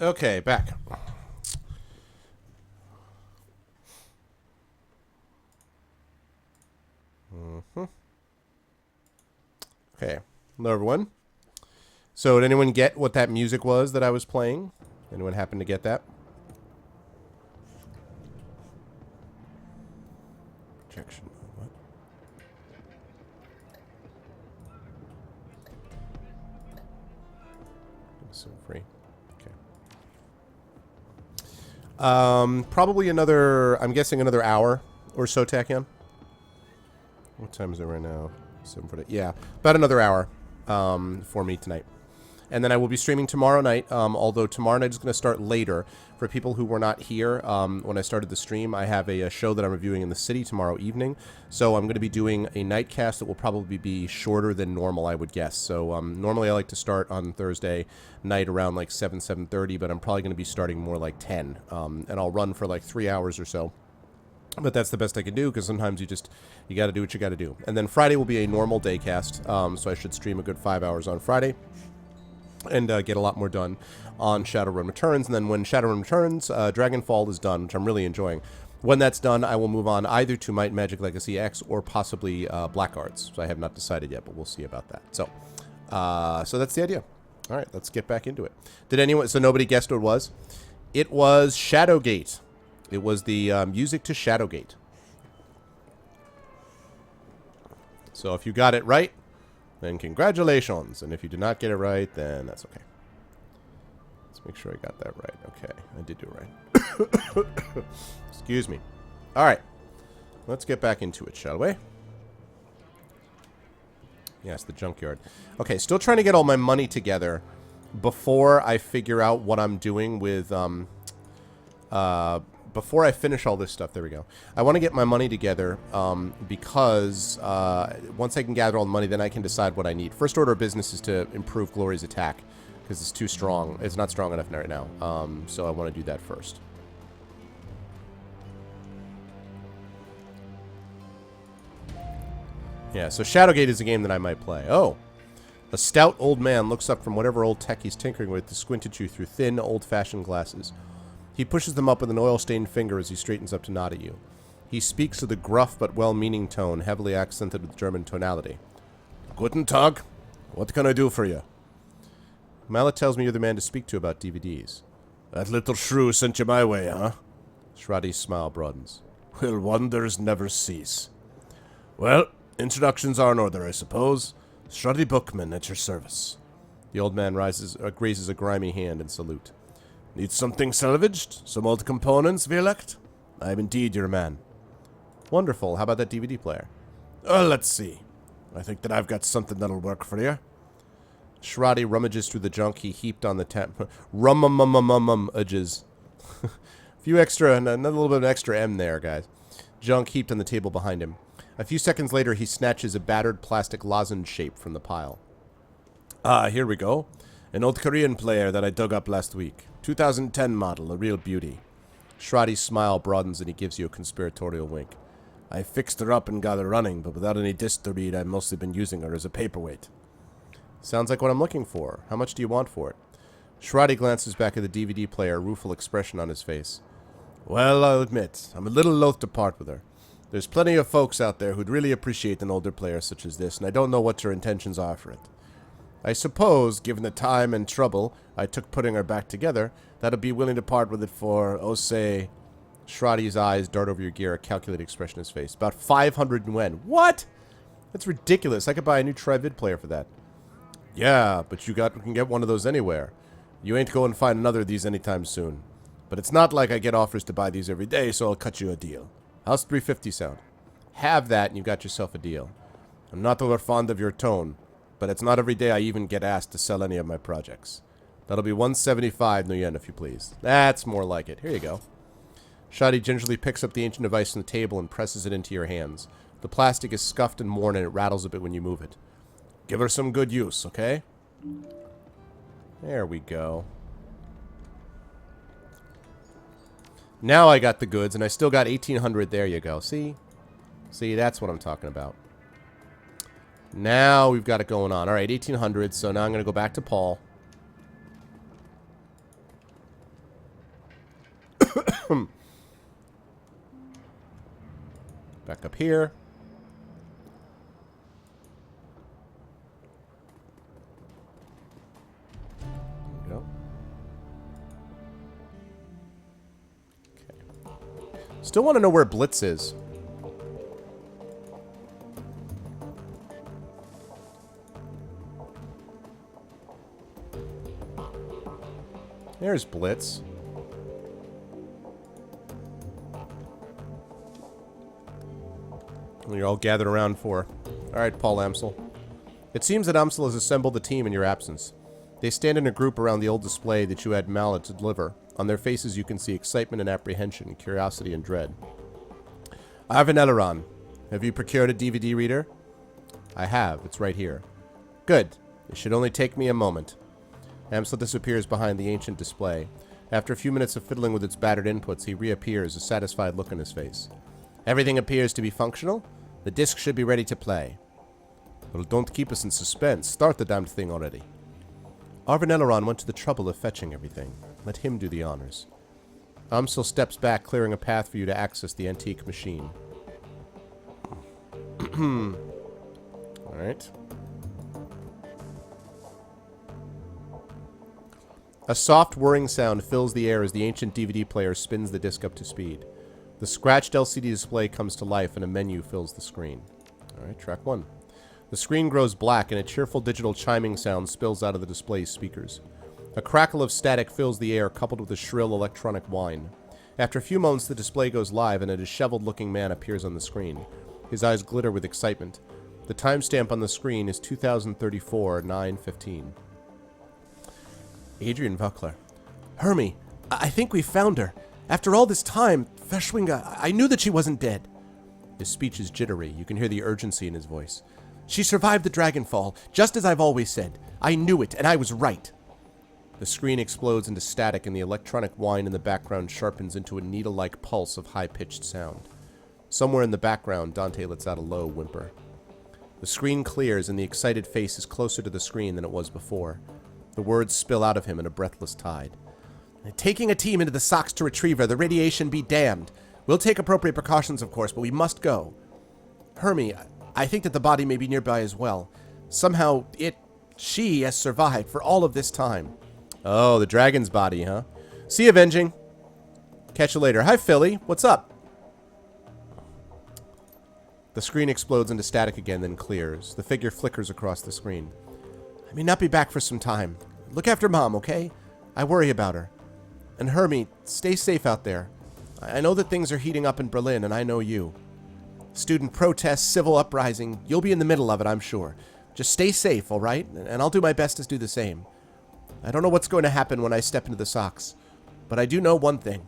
Okay, back. Okay. Hello, everyone. So, did anyone get what that music was that I was playing? Anyone happen to get that? Projection. What? So free. Okay. Probably another, I'm guessing another hour or so, Tachyon. What time is it right now? 7:40. Yeah, about another hour for me tonight. And then I will be streaming tomorrow night, although tomorrow night is going to start later. For people who were not here when I started the stream, I have a show that I'm reviewing in the city tomorrow evening. So I'm going to be doing a nightcast that will probably be shorter than normal, I would guess. So normally I like to start on Thursday night around like 7:30, but I'm probably going to be starting more like 10. And I'll run for like 3 hours or so. But that's the best I can do, because sometimes you got to do what you got to do. And then Friday will be a normal day cast, so I should stream a good 5 hours on Friday. And get a lot more done on Shadowrun Returns. And then when Shadowrun Returns, Dragonfall is done, which I'm really enjoying. When that's done, I will move on either to Might and Magic Legacy X or possibly Blackguards. So I have not decided yet, but we'll see about that. So that's the idea. All right, let's get back into it. Did anyone... So nobody guessed what it was? It was Shadowgate. It was the music to Shadowgate. So if you got it right, then congratulations. And if you did not get it right, then that's okay. Let's make sure I got that right. Okay, I did do it right. Excuse me. All right. Let's get back into it, shall we? Yes, the junkyard. Okay, still trying to get all my money together before I figure out what I'm doing with... before I finish all this stuff, there we go. I want to get my money together because once I can gather all the money, then I can decide what I need. First order of business is to improve Glory's attack because it's too strong. It's not strong enough right now, so I want to do that first. Yeah, so Shadowgate is a game that I might play. Oh, a stout old man looks up from whatever old tech he's tinkering with to squint at you through thin, old-fashioned glasses. He pushes them up with an oil-stained finger as he straightens up to nod at you. He speaks with a gruff but well-meaning tone, heavily accented with German tonality. Guten Tag. What can I do for you? Mallet tells me you're the man to speak to about DVDs. That little shrew sent you my way, huh? Shradi's smile broadens. Will wonders never cease? Well, introductions are in order, I suppose. Shradi Bookman at your service. The old man raises a grimy hand in salute. Need something salvaged? Some old components, Violect? I am indeed your man. Wonderful. How about that DVD player? Let's see. I think that I've got something that'll work for you. Shradi rummages through the junk he heaped on the edges. Few extra, and another little bit of extra M there, guys. Junk heaped on the table behind him. A few seconds later, he snatches a battered plastic lozenge shape from the pile. Here we go. An old Korean player that I dug up last week. 2010 model, a real beauty. Shradi's smile broadens and he gives you a conspiratorial wink. I fixed her up and got her running, but without any disc to read, I've mostly been using her as a paperweight. Sounds like what I'm looking for. How much do you want for it? Shradi glances back at the DVD player, a rueful expression on his face. Well, I'll admit, I'm a little loath to part with her. There's plenty of folks out there who'd really appreciate an older player such as this, and I don't know what your intentions are for it. I suppose, given the time and trouble I took putting her back together, that I'd be willing to part with it for, oh, say... Shradi's eyes dart over your gear, a calculated expression on his face. About 500 yuan. What? That's ridiculous. I could buy a new Trivid player for that. Yeah, but you can get one of those anywhere. You ain't going to find another of these anytime soon. But it's not like I get offers to buy these every day, so I'll cut you a deal. How's 350 sound? Have that and you got yourself a deal. I'm not over fond of your tone, but it's not every day I even get asked to sell any of my projects. That'll be 175 yen, if you please. That's more like it. Here you go. Shadi gingerly picks up the ancient device on the table and presses it into your hands. The plastic is scuffed and worn and it rattles a bit when you move it. Give her some good use, okay? There we go. Now I got the goods and I still got 1,800. There you go. See? See, that's what I'm talking about. Now we've got it going on. Alright, 1,800. So now I'm going to go back to Paul. Back up here. There we go. Okay. Still want to know where Blitz is. There's Blitz. You're all gathered around for. Alright, Paul Amsel. It seems that Amsel has assembled the team in your absence. They stand in a group around the old display that you had Mallet to deliver. On their faces you can see excitement and apprehension, curiosity and dread. Arvin Eleron, have you procured a DVD reader? I have. It's right here. Good. It should only take me a moment. Amsel disappears behind the ancient display. After a few minutes of fiddling with its battered inputs, he reappears, a satisfied look on his face. Everything appears to be functional. The disc should be ready to play. Well, don't keep us in suspense. Start the damned thing already. Arvin Eleron went to the trouble of fetching everything. Let him do the honors. Amsel steps back, clearing a path for you to access the antique machine. Alright. A soft whirring sound fills the air as the ancient DVD player spins the disc up to speed. The scratched LCD display comes to life and a menu fills the screen. Alright, track 1. The screen grows black and a cheerful digital chiming sound spills out of the display's speakers. A crackle of static fills the air, coupled with a shrill electronic whine. After a few moments, the display goes live and a disheveled-looking man appears on the screen. His eyes glitter with excitement. The timestamp on the screen is 2034, 9:15. Adrian Vuckler. Hermie, I think we found her. After all this time, Verschwinga, I knew that she wasn't dead. His speech is jittery. You can hear the urgency in his voice. She survived the Dragonfall, just as I've always said. I knew it, and I was right. The screen explodes into static, and the electronic whine in the background sharpens into a needle-like pulse of high-pitched sound. Somewhere in the background, Dante lets out a low whimper. The screen clears, and the excited face is closer to the screen than it was before. The words spill out of him in a breathless tide. Taking a team into the Sox to retrieve her, the radiation be damned. We'll take appropriate precautions, of course, but we must go. Hermie, I think that the body may be nearby as well. Somehow, she has survived for all of this time. Oh, the dragon's body, huh? See you, Avenging. Catch you later. Hi, Philly. What's up? The screen explodes into static again, then clears. The figure flickers across the screen. I may not be back for some time. Look after Mom, okay? I worry about her. And Hermie, stay safe out there. I know that things are heating up in Berlin, and I know you. Student protests, civil uprising, you'll be in the middle of it, I'm sure. Just stay safe, all right? And I'll do my best to do the same. I don't know what's going to happen when I step into the Sox, but I do know one thing.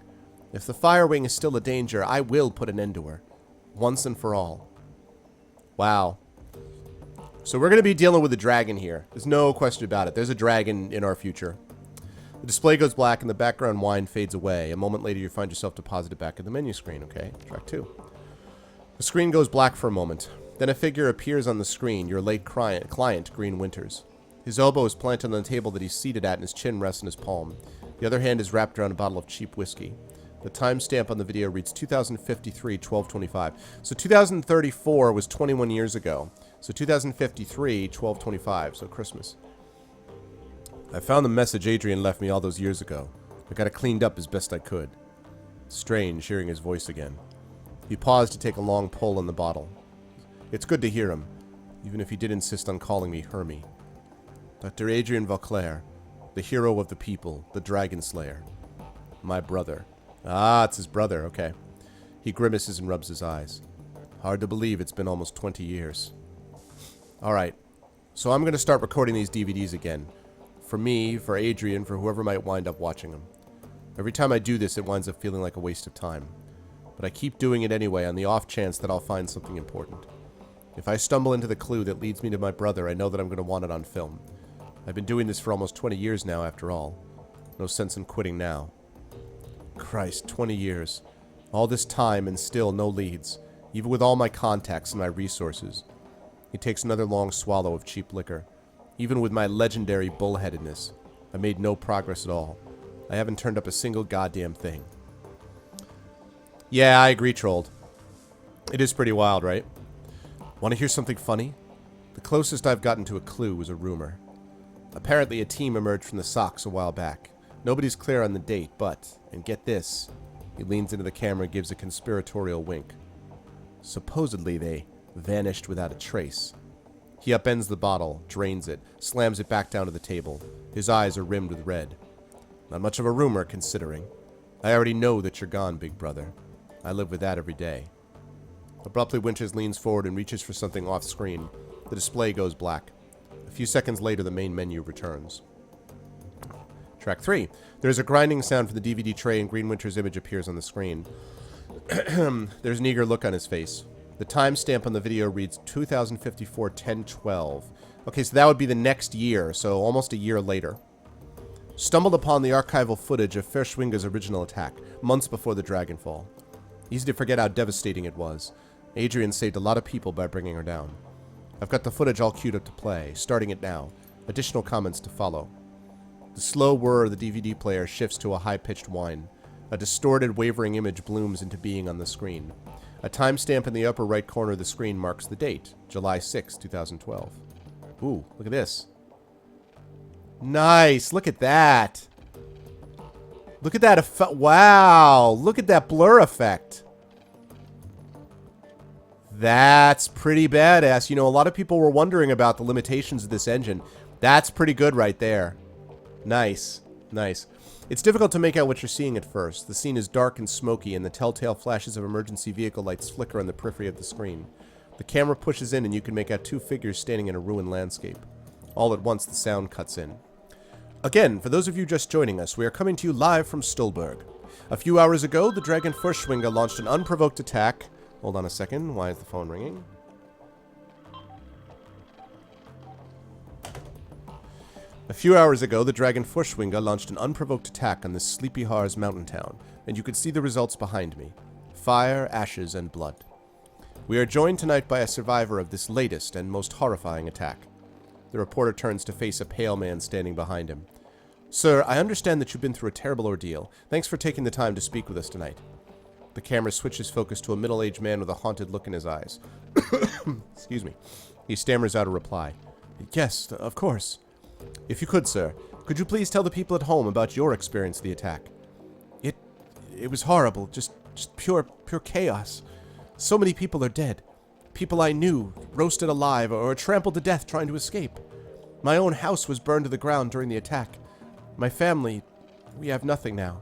If the Firewing is still a danger, I will put an end to her. Once and for all. Wow. So we're going to be dealing with a dragon here. There's no question about it. There's a dragon in our future. The display goes black and the background whine fades away. A moment later, you find yourself deposited back in the menu screen. Okay, track 2. The screen goes black for a moment. Then a figure appears on the screen, your late client, Green Winters. His elbow is planted on the table that he's seated at and his chin rests in his palm. The other hand is wrapped around a bottle of cheap whiskey. The timestamp on the video reads 2053, 1225. So 2034 was 21 years ago. So 2053, 1225, so Christmas. I found the message Adrian left me all those years ago. I got it cleaned up as best I could. Strange hearing his voice again. He paused to take a long pull on the bottle. It's good to hear him, even if he did insist on calling me Hermie. Dr. Adrian Vauclair, the hero of the people, the Dragon Slayer. My brother. Ah, it's his brother, okay. He grimaces and rubs his eyes. Hard to believe it's been almost 20 years. Alright, so I'm going to start recording these DVDs again. For me, for Adrian, for whoever might wind up watching them. Every time I do this, it winds up feeling like a waste of time. But I keep doing it anyway on the off chance that I'll find something important. If I stumble into the clue that leads me to my brother, I know that I'm going to want it on film. I've been doing this for almost 20 years now, after all. No sense in quitting now. Christ, 20 years. All this time and still no leads, even with all my contacts and my resources. He takes another long swallow of cheap liquor. Even with my legendary bullheadedness, I made no progress at all. I haven't turned up a single goddamn thing. Yeah, I agree, Trolled. It is pretty wild, right? Want to hear something funny? The closest I've gotten to a clue was a rumor. Apparently a team emerged from the Sox a while back. Nobody's clear on the date, but, and get this, he leans into the camera and gives a conspiratorial wink. Supposedly they vanished without a trace. He upends the bottle, drains it, slams it back down to the table. His eyes are rimmed with red. Not much of a rumor, considering. I already know that you're gone, big brother. I live with that every day. Abruptly, Winters leans forward and reaches for something off-screen. The display goes black. A few seconds later, the main menu returns. Track 3. There's a grinding sound from the DVD tray and Green Winter's image appears on the screen. There's an eager look on his face. The timestamp on the video reads 2054-10-12. Okay, so that would be the next year, so almost a year later. Stumbled upon the archival footage of Ferschwinger's original attack, months before the Dragonfall. Easy to forget how devastating it was. Adrian saved a lot of people by bringing her down. I've got the footage all queued up to play, starting it now. Additional comments to follow. The slow whir of the DVD player shifts to a high-pitched whine. A distorted, wavering image blooms into being on the screen. A timestamp in the upper right corner of the screen marks the date, July 6, 2012. Ooh, look at this. Nice, look at that. Look at that effect. Wow, look at that blur effect. That's pretty badass. You know, a lot of people were wondering about the limitations of this engine. That's pretty good right there. Nice. Nice. It's difficult to make out what you're seeing at first. The scene is dark and smoky, and the telltale flashes of emergency vehicle lights flicker on the periphery of the screen. The camera pushes in, and you can make out two figures standing in a ruined landscape. All at once, the sound cuts in. Again, for those of you just joining us, we are coming to you live from Stolberg. A few hours ago, the Dragon Furschwinger launched an unprovoked attack. Hold on a second. Why is the phone ringing? A few hours ago, the Dragon Furschwinger launched an unprovoked attack on this Sleepy Harz mountain town, and you can see the results behind me. Fire, ashes, and blood. We are joined tonight by a survivor of this latest and most horrifying attack. The reporter turns to face a pale man standing behind him. Sir, I understand that you've been through a terrible ordeal. Thanks for taking the time to speak with us tonight. The camera switches focus to a middle-aged man with a haunted look in his eyes. Excuse me. He stammers out a reply. Yes, of course. If you could, sir, could you please tell the people at home about your experience of the attack? It was horrible. Just pure chaos. So many people are dead. People I knew, roasted alive or trampled to death trying to escape. My own house was burned to the ground during the attack. My family, we have nothing now.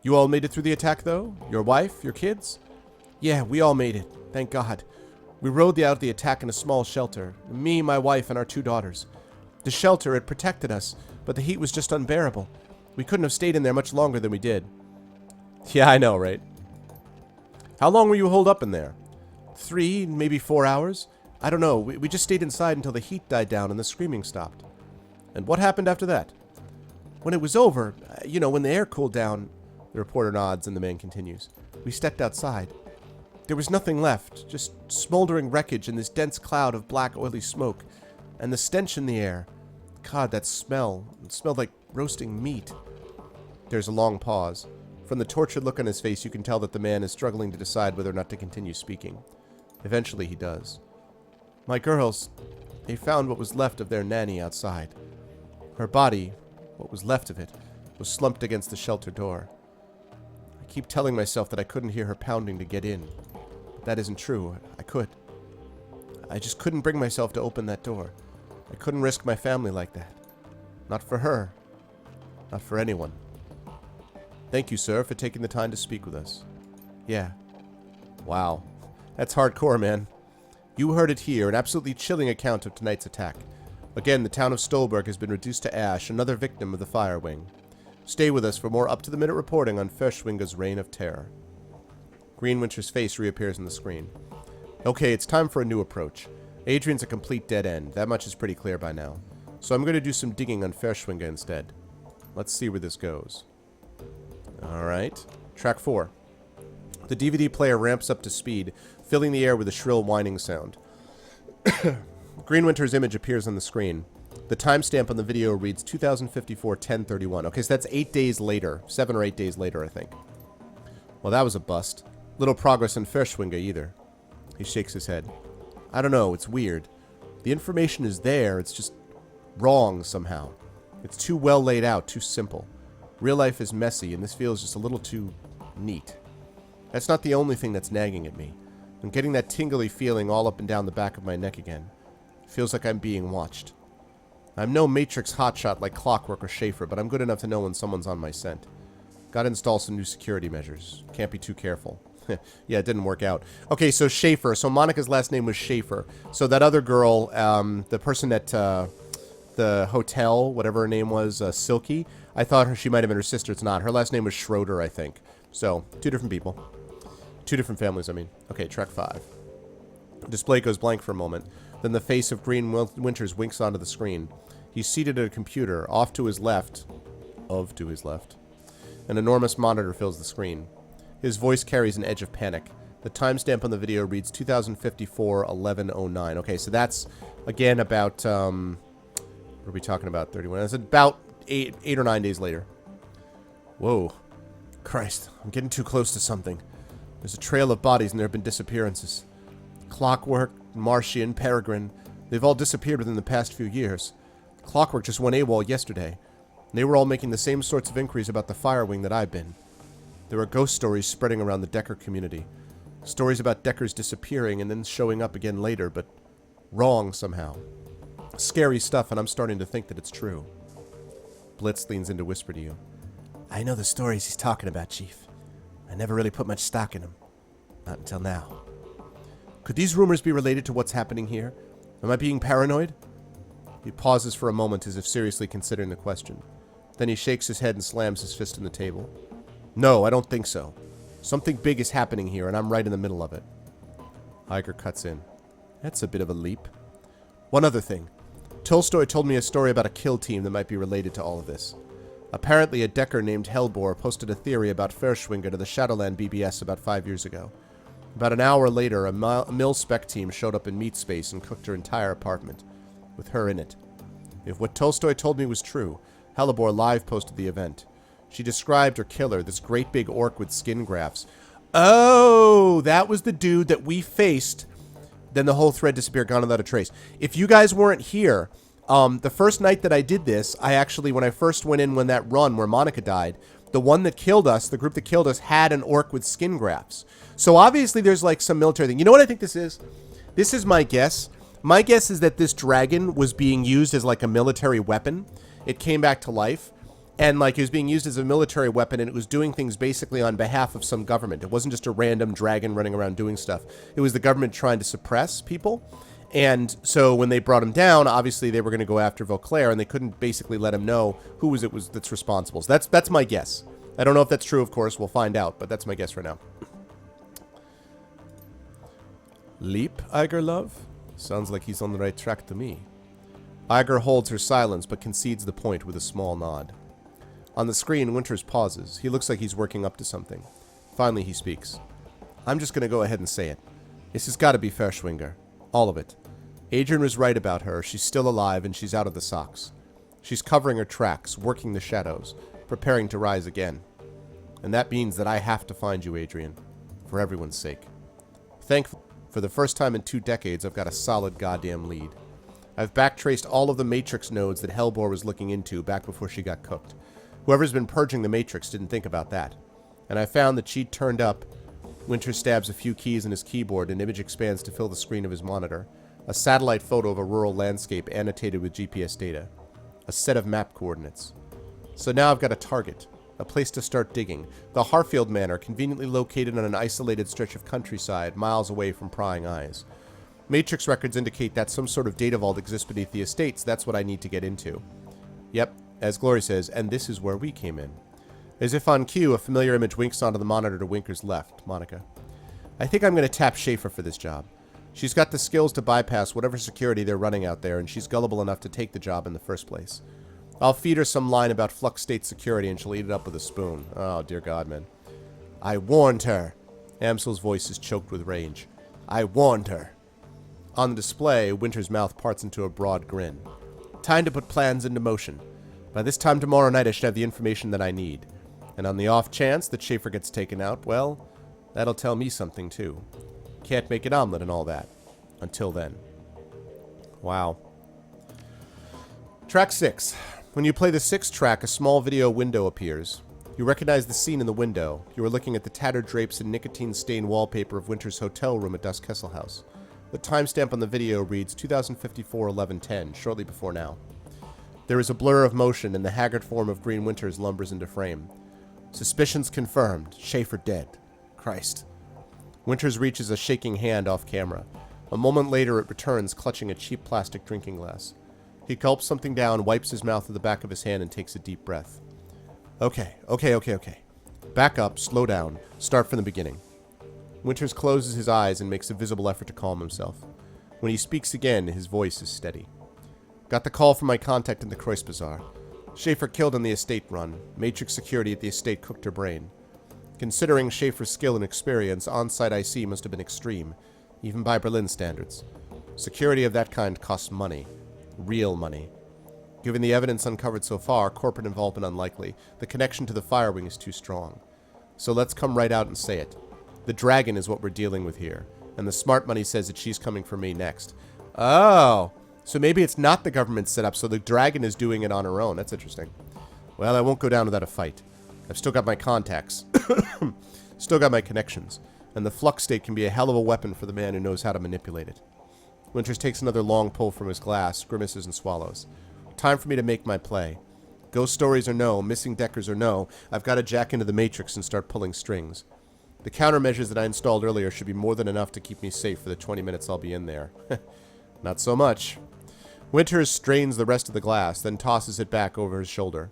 You all made it through the attack, though? Your wife? Your kids? Yeah, we all made it. Thank God. We rode out the attack in a small shelter. Me, my wife, and our 2 daughters. The shelter, it protected us, but the heat was just unbearable. We couldn't have stayed in there much longer than we did. Yeah, I know, right? How long were you holed up in there? 3, maybe 4 hours? I don't know. We just stayed inside until the heat died down and the screaming stopped. And what happened after that? When it was over, you know, when the air cooled down... The reporter nods and the man continues. We stepped outside. There was nothing left, just smoldering wreckage in this dense cloud of black, oily smoke. And the stench in the air. God, that smell. It smelled like roasting meat. There's a long pause. From the tortured look on his face, you can tell that the man is struggling to decide whether or not to continue speaking. Eventually, he does. My girls, they found what was left of their nanny outside. Her body, what was left of it, was slumped against the shelter door. I keep telling myself that I couldn't hear her pounding to get in. But that isn't true. I could. I just couldn't bring myself to open that door. I couldn't risk my family like that. Not for her. Not for anyone. Thank you, sir, for taking the time to speak with us. Yeah. Wow. That's hardcore, man. You heard it here, an absolutely chilling account of tonight's attack. Again, the town of Stolberg has been reduced to ash, another victim of the Fire Wing. Stay with us for more up-to-the-minute reporting on Ferschwinger's reign of terror. Greenwinter's face reappears on the screen. Okay, it's time for a new approach. Adrian's a complete dead end. That much is pretty clear by now. So I'm going to do some digging on Ferschwinger instead. Let's see where this goes. Alright. Track 4. The DVD player ramps up to speed, filling the air with a shrill whining sound. Greenwinter's image appears on the screen. The timestamp on the video reads 2054-10-31. Okay, so that's 8 days later. 7 or 8 days later, I think. Well, that was a bust. Little progress in Verschwinge either. He shakes his head. I don't know, it's weird. The information is there, it's just wrong somehow. It's too well laid out, too simple. Real life is messy, and this feels just a little too neat. That's not the only thing that's nagging at me. I'm getting that tingly feeling all up and down the back of my neck again. It feels like I'm being watched. I'm no Matrix hotshot like Clockwork or Schaefer, but I'm good enough to know when someone's on my scent. Gotta install some new security measures. Can't be too careful. Yeah, it didn't work out. Okay, so Schaefer. So Monica's last name was Schaefer. So that other girl, the person at the hotel, whatever her name was, Silky, I thought she might have been her sister. It's not. Her last name was Schroeder, I think. So, two different people. Two different families, I mean. Okay, track 5. Display goes blank for a moment. Then the face of Green Winters winks onto the screen. He's seated at a computer. Off to his left. To his left. An enormous monitor fills the screen. His voice carries an edge of panic. The timestamp on the video reads 2054-1109. Okay, so that's, again, about, what are we talking about? 31. That's about 8 or 9 days later. Whoa. Christ, I'm getting too close to something. There's a trail of bodies and there have been disappearances. Clockwork, Martian, Peregrine, they've all disappeared within the past few years. Clockwork just went AWOL yesterday. They were all making the same sorts of inquiries about the Firewing that I've been. There were ghost stories spreading around the Decker community. Stories about Deckers disappearing and then showing up again later, but wrong somehow. Scary stuff, and I'm starting to think that it's true. Blitz leans in to whisper to you. I know the stories he's talking about, Chief. I never really put much stock in them. Not until now. Could these rumors be related to what's happening here? Am I being paranoid? He pauses for a moment as if seriously considering the question. Then he shakes his head and slams his fist on the table. No, I don't think so. Something big is happening here, and I'm right in the middle of it. Iger cuts in. That's a bit of a leap. One other thing. Tolstoy told me a story about a kill team that might be related to all of this. Apparently, a Decker named Hellbore posted a theory about Verschwinge to the Shadowland BBS about 5 years ago. About an hour later, a mil-spec team showed up in Meat Space and cooked her entire apartment, with her in it. If what Tolstoy told me was true, Hellbore live posted the event. She described her killer, this great big orc with skin grafts. Oh, that was the dude that we faced. Then the whole thread disappeared, gone without a trace. If you guys weren't here, the first night that I did this, I actually, when I first went in when that run where Monica died, the one that killed us, the group that killed us, had an orc with skin grafts. So obviously there's like some military thing. You know what I think this is? This is my guess. My guess is that this dragon was being used as like a military weapon. It came back to life. And, like, it was being used as a military weapon, and it was doing things basically on behalf of some government. It wasn't just a random dragon running around doing stuff. It was the government trying to suppress people. And so when they brought him down, obviously they were going to go after Vauclair, and they couldn't basically let him know who that's responsible. So that's my guess. I don't know if that's true, of course. We'll find out, but that's my guess right now. Leap, Iger love? Sounds like he's on the right track to me. Iger holds her silence, but concedes the point with a small nod. On the screen, Winters pauses. He looks like he's working up to something. Finally, he speaks. I'm just going to go ahead and say it. This has got to be Verschwinger. All of it. Adrian was right about her. She's still alive, and she's out of the socks. She's covering her tracks, working the shadows, preparing to rise again. And that means that I have to find you, Adrian. For everyone's sake. Thankfully, for the first time in 2 decades, I've got a solid goddamn lead. I've backtraced all of the Matrix nodes that Hellbore was looking into back before she got cooked. Whoever's been purging the Matrix didn't think about that. And I found that she'd turned up. Winter stabs a few keys in his keyboard, and an image expands to fill the screen of his monitor. A satellite photo of a rural landscape annotated with GPS data. A set of map coordinates. So now I've got a target. A place to start digging. The Harfield Manor, conveniently located on an isolated stretch of countryside, miles away from prying eyes. Matrix records indicate that some sort of data vault exists beneath the estates. That's what I need to get into. Yep. As Glory says, and this is where we came in. As if on cue, a familiar image winks onto the monitor to Winker's left, Monica. I think I'm going to tap Schaefer for this job. She's got the skills to bypass whatever security they're running out there, and she's gullible enough to take the job in the first place. I'll feed her some line about Flux State security, and she'll eat it up with a spoon. Oh, dear God, man. I warned her. Amsel's voice is choked with rage. I warned her. On the display, Winter's mouth parts into a broad grin. Time to put plans into motion. By this time tomorrow night, I should have the information that I need. And on the off chance that Schaefer gets taken out, well, That'll tell me something, too. Can't make an omelet and all that. Until then. Wow. Track 6. When you play the 6th track, a small video window appears. You recognize the scene in the window. You are looking at the tattered drapes and nicotine-stained wallpaper of Winter's hotel room at Dusk Kessel House. The timestamp on the video reads 2054-11-10, shortly before now. There is a blur of motion, and the haggard form of Green Winters lumbers into frame. Suspicions confirmed. Schaefer dead. Christ. Winters reaches a shaking hand off camera. A moment later, it returns, clutching a cheap plastic drinking glass. He gulps something down, wipes his mouth with the back of his hand, and takes a deep breath. Okay. Back up, slow down, start from the beginning. Winters closes his eyes and makes a visible effort to calm himself. When he speaks again, his voice is steady. Got the call from my contact in the Croix Bazaar. Schaefer killed on the estate run. Matrix security at the estate cooked her brain. Considering Schaefer's skill and experience, on-site IC must have been extreme, even by Berlin standards. Security of that kind costs money. Real money. Given the evidence uncovered so far, corporate involvement unlikely. The connection to the Firewing is too strong. So let's come right out and say it. The dragon is what we're dealing with here, and the smart money says that she's coming for me next. Oh, so maybe it's not the government set up, so the dragon is doing it on her own. That's interesting. Well, I won't go down without a fight. I've still got my contacts. Still got my connections. And the flux state can be a hell of a weapon for the man who knows how to manipulate it. Winters takes another long pull from his glass, grimaces and swallows. Time for me to make my play. Ghost stories or no, missing Deckers or no, I've got to jack into the Matrix and start pulling strings. The countermeasures that I installed earlier should be more than enough to keep me safe for the 20 minutes I'll be in there. Not so much. Winters strains the rest of the glass, then tosses it back over his shoulder.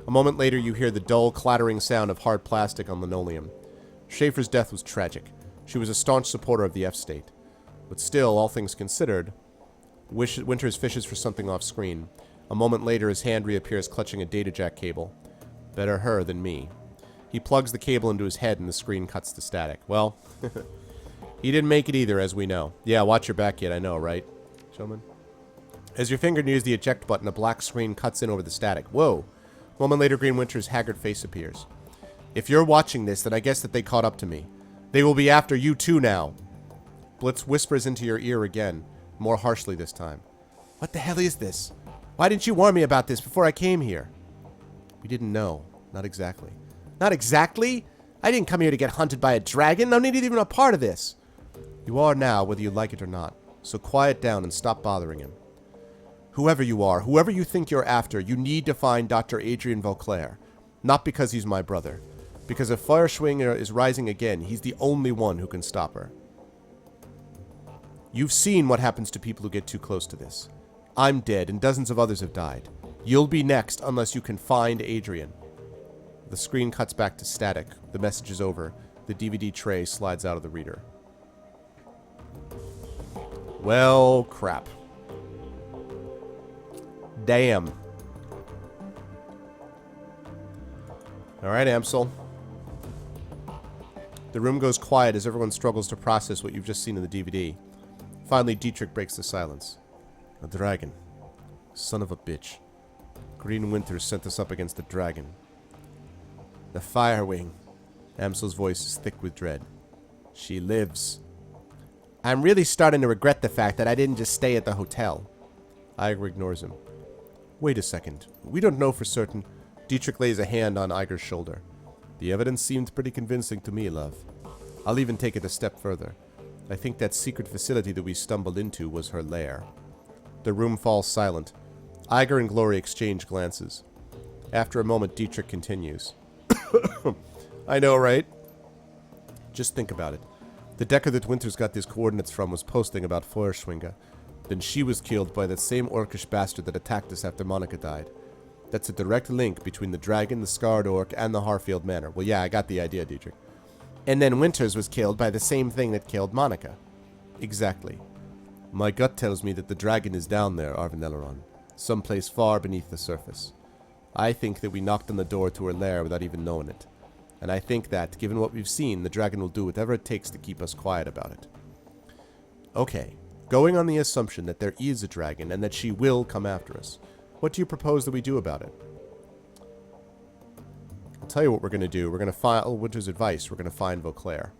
A moment later, you hear the dull, clattering sound of hard plastic on linoleum. Schaefer's death was tragic. She was a staunch supporter of the F-state. But still, all things considered, Winters fishes for something off screen. A moment later, his hand reappears clutching a data jack cable. Better her than me. He plugs the cable into his head and the screen cuts to static. Well, he didn't make it either, as we know. Yeah, watch your back, kid, I know, right? Showman? As your finger nears the eject button, a black screen cuts in over the static. Whoa. A moment later, Green Winter's haggard face appears. If you're watching this, then I guess that they caught up to me. They will be after you too now. Blitz whispers into your ear again, more harshly this time. What the hell is this? Why didn't you warn me about this before I came here? We didn't know. Not exactly. Not exactly? I didn't come here to get hunted by a dragon. I'm not even a part of this. You are now, whether you like it or not. So quiet down and stop bothering him. Whoever you are, whoever you think you're after, you need to find Dr. Adrian Vauclair. Not because he's my brother. Because if Feuerschwinger is rising again, he's the only one who can stop her. You've seen what happens to people who get too close to this. I'm dead, and dozens of others have died. You'll be next unless you can find Adrian. The screen cuts back to static. The message is over. The DVD tray slides out of the reader. Well, crap. Damn. Alright, Amsel. The room goes quiet as everyone struggles to process what you've just seen in the DVD. Finally, Dietrich breaks the silence. A dragon. Son of a bitch. Green Winters sent us up against a dragon. The Firewing. Amsel's voice is thick with dread. She lives. I'm really starting to regret the fact that I didn't just stay at the hotel. Iger ignores him. Wait a second. We don't know for certain. Dietrich lays a hand on Iger's shoulder. The evidence seemed pretty convincing to me, love. I'll even take it a step further. I think that secret facility that we stumbled into was her lair. The room falls silent. Iger and Glory exchange glances. After a moment, Dietrich continues. I know, right? Just think about it. The Decker that Winters got these coordinates from was posting about Feuerschwinger. Then she was killed by that same orcish bastard that attacked us after Monica died. That's a direct link between the dragon, the scarred orc, and the Harfield Manor. Well, yeah, I got the idea, Dietrich. And then Winters was killed by the same thing that killed Monica. Exactly. My gut tells me that the dragon is down there, Arvin Elleron. Someplace far beneath the surface. I think that we knocked on the door to her lair without even knowing it. And I think that, given what we've seen, the dragon will do whatever it takes to keep us quiet about it. Okay, going on the assumption that there is a dragon and that she will come after us, what do you propose that we do about it? I'll tell you what we're going to do. We're going to follow Winter's advice. We're going to find Vauclair.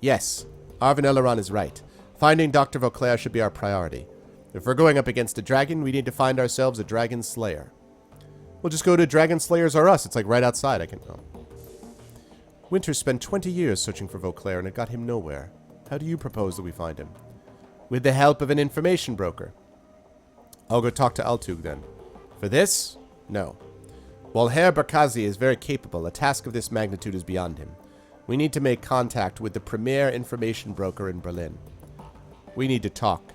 Yes, Arvin Eleron is right. Finding Dr. Vauclair should be our priority. If we're going up against a dragon, we need to find ourselves a dragon slayer. We'll just go to Dragon Slayers R Us. It's like right outside. I can... Oh. Winters spent 20 years searching for Vauclair, and it got him nowhere. How do you propose that we find him? With the help of an information broker. I'll go talk to Altug then. For this? No. While Herr Berkazi is very capable, a task of this magnitude is beyond him. We need to make contact with the premier information broker in Berlin. We need to talk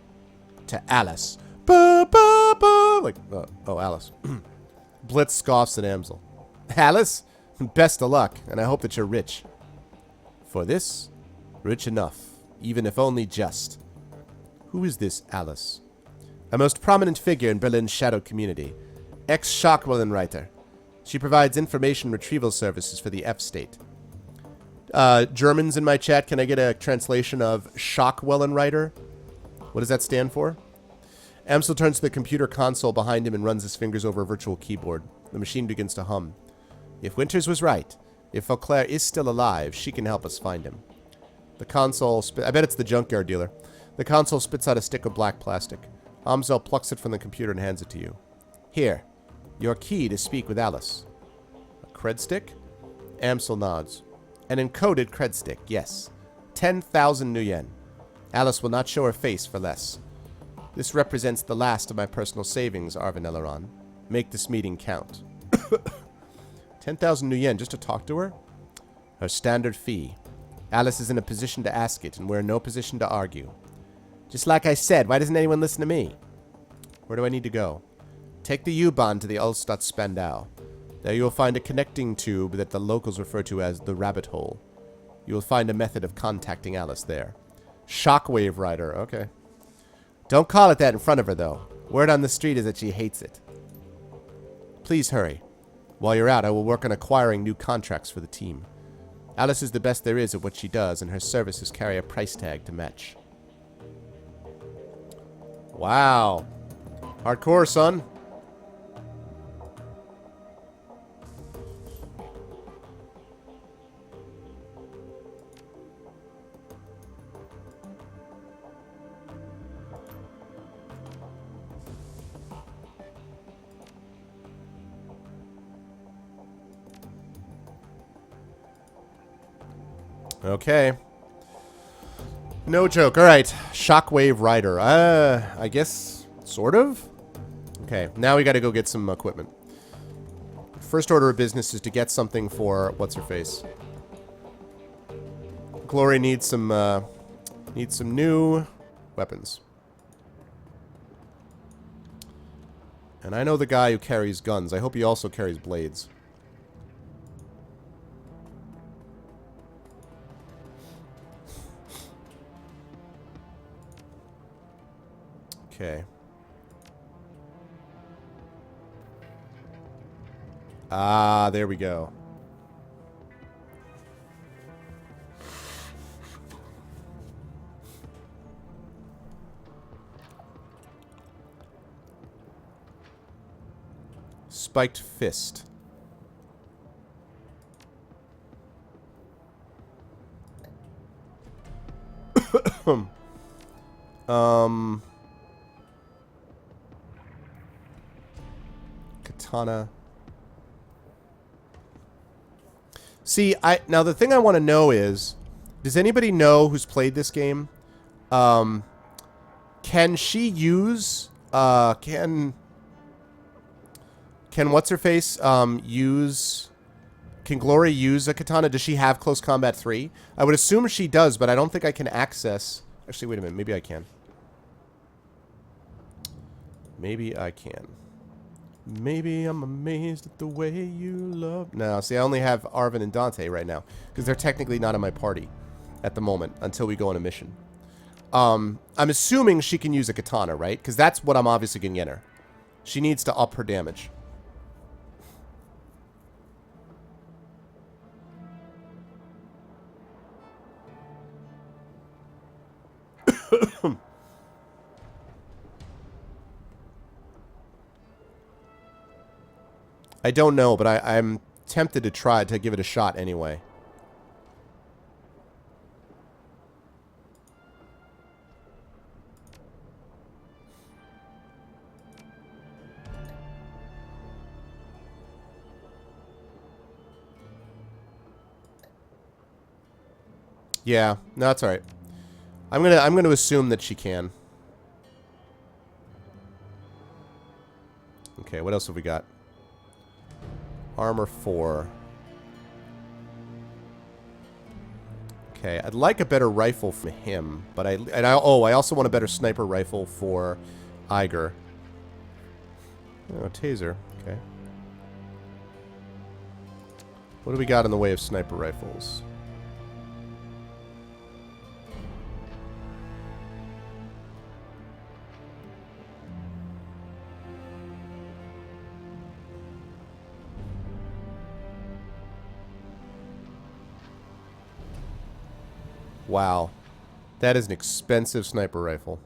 to Alice. Ba, ba, ba. Like, oh, Alice. Blitz scoffs at Amsel. Alice? Best of luck, and I hope that you're rich. For this? Rich enough, even if only just. Who is this Alice? A most prominent figure in Berlin's shadow community. Ex-Schachwellenreiter. She provides information retrieval services for the F-state. Germans in my chat, can I get a translation of Schachwellenreiter? What does that stand for? Amsel turns to the computer console behind him and runs his fingers over a virtual keyboard. The machine begins to hum. If Winters was right, if Vauclair is still alive, she can help us find him. The console I bet it's the junkyard dealer. The console spits out a stick of black plastic. Amsel plucks it from the computer and hands it to you. Here, your key to speak with Alice. A cred stick? Amsel nods. An encoded cred stick, yes. 10,000 nuyen. Alice will not show her face for less. This represents the last of my personal savings, Arvin Eleron. Make this meeting count. 10,000 nuyen just to talk to her? Her standard fee. Alice is in a position to ask it, and we're in no position to argue. Just like I said, why doesn't anyone listen to me? Where do I need to go? Take the U-Bahn to the Ulstadt Spandau. There you will find a connecting tube that the locals refer to as the rabbit hole. You will find a method of contacting Alice there. Shockwave Rider, okay. Don't call it that in front of her, though. Word on the street is that she hates it. Please hurry. While you're out, I will work on acquiring new contracts for the team. Alice is the best there is at what she does, and her services carry a price tag to match. Wow. Hardcore, son. Okay. No joke. All right. Shockwave Rider. I guess sort of. Okay. Now we got to go get some equipment. First order of business is to get something for what's her face. Glory needs some new weapons. And I know the guy who carries guns. I hope he also carries blades. Okay. Ah, there we go. Spiked fist. Katana. See, now the thing I want to know is, does anybody know who's played this game? Can she use can what's her face use, can Glory use a katana? Does she have close combat 3? I would assume she does, but I don't think I can access. Actually, wait a minute, maybe I can. Maybe I can. Maybe I'm amazed at the way you love. No, see, I only have Arvin and Dante right now because they're technically not in my party at the moment until we go on a mission. I'm assuming she can use a katana, right? Because that's what I'm obviously going to get her. She needs to up her damage. I don't know, but I'm tempted to try to give it a shot anyway. Yeah, no, that's all right. I'm gonna assume that she can. Okay, what else have we got? Armor 4. Okay, I'd like a better rifle for him, but I also want a better sniper rifle for Iger. Oh, taser. Okay. What do we got in the way of sniper rifles? Wow. That is an expensive sniper rifle.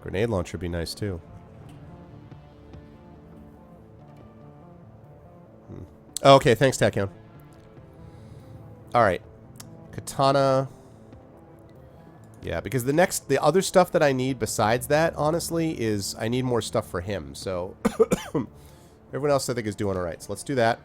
Grenade launcher would be nice too. Oh, okay, thanks, Tachyon. Alright. Katana. Yeah, because the other stuff that I need besides that, honestly, is I need more stuff for him. So everyone else I think is doing alright. So let's do that.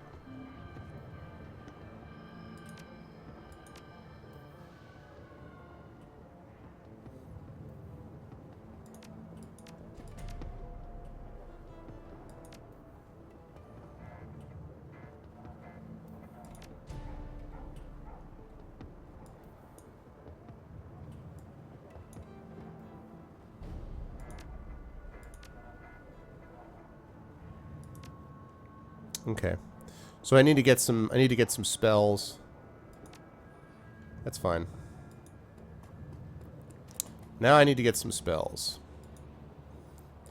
Okay. So I need to get some spells. That's fine. Now I need to get some spells.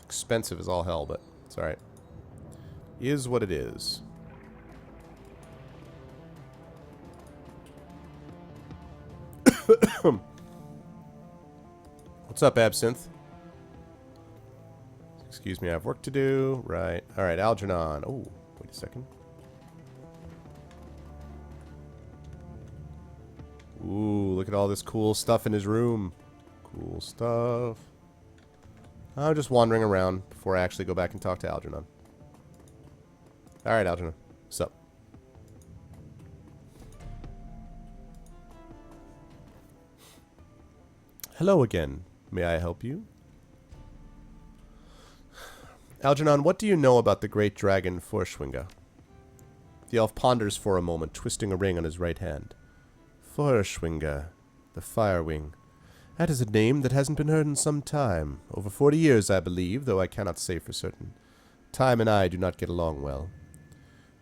Expensive as all hell, but it's alright. Is what it is. What's up, Absinthe? Excuse me, I have work to do. Right. Alright, Algernon. Oh, wait a second. Ooh, look at all this cool stuff in his room. Cool stuff. I'm just wandering around before I actually go back and talk to Algernon. Alright, Algernon. What's up? Hello again. May I help you? Algernon, what do you know about the great dragon Furshwinga? The elf ponders for a moment, twisting a ring on his right hand. Furshwinga, the Firewing. That is a name that hasn't been heard in some time. Over 40 years, I believe, though I cannot say for certain. Time and I do not get along well.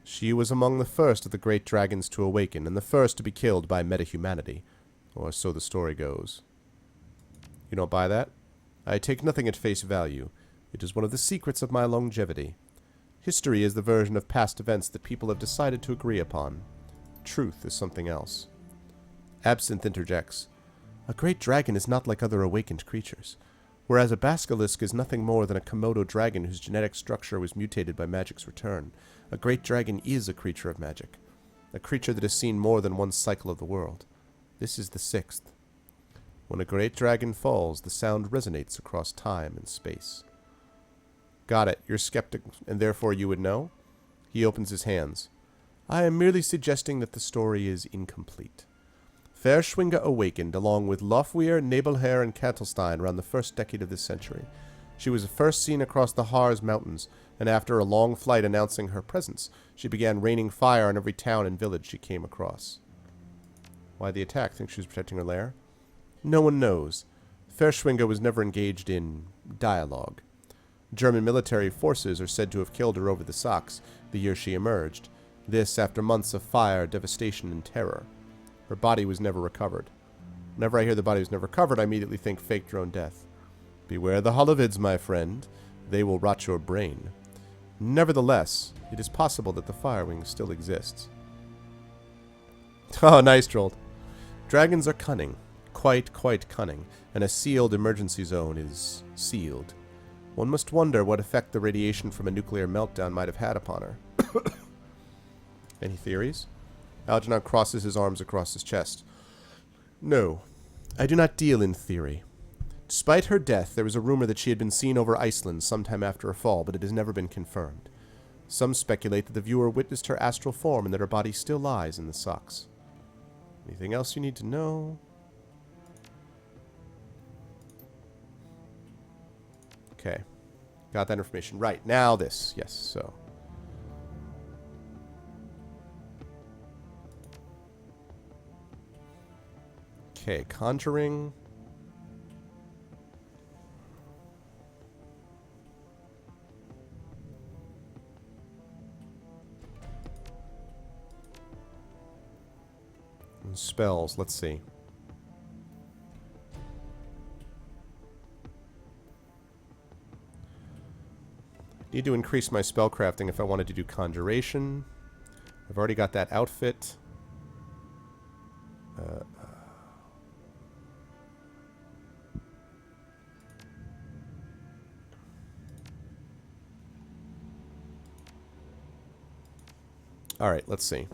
She was among the first of the great dragons to awaken, and the first to be killed by meta-humanity. Or so the story goes. You don't buy that? I take nothing at face value. It is one of the secrets of my longevity. History is the version of past events that people have decided to agree upon. Truth is something else. Absinthe interjects. A great dragon is not like other awakened creatures, whereas a basilisk is nothing more than a Komodo dragon whose genetic structure was mutated by magic's return. A great dragon is a creature of magic, a creature that has seen more than one cycle of the world. This is the 6th. When a great dragon falls, the sound resonates across time and space. Got it. You're skeptic, and therefore you would know? He opens his hands. I am merely suggesting that the story is incomplete. Furshwinga awakened along with Lofweir, Nabelhair, and Cantelstein around the first decade of this century. She was first seen across the Harz Mountains, and after a long flight announcing her presence, she began raining fire on every town and village she came across. Why the attack? Think she was protecting her lair? No one knows. Furshwinga was never engaged in dialogue. German military forces are said to have killed her over the Sox the year she emerged. This after months of fire, devastation, and terror. Her body was never recovered. Whenever I hear the body was never recovered, I immediately think fake drone death. Beware the holovids, my friend. They will rot your brain. Nevertheless, it is possible that the Firewing still exists. Oh, nice, trolled. Dragons are cunning. Quite cunning. And a sealed emergency zone is sealed. One must wonder what effect the radiation from a nuclear meltdown might have had upon her. Any theories? Algernon crosses his arms across his chest. No, I do not deal in theory. Despite her death, there was a rumor that she had been seen over Iceland sometime after her fall, but it has never been confirmed. Some speculate that the viewer witnessed her astral form and that her body still lies in the socks. Anything else you need to know? Okay. Got that information. Right. Now this. Yes, so. Okay, conjuring. And spells, let's see. Need to increase my spellcrafting if I wanted to do conjuration. I've already got that outfit. Alright, let's see.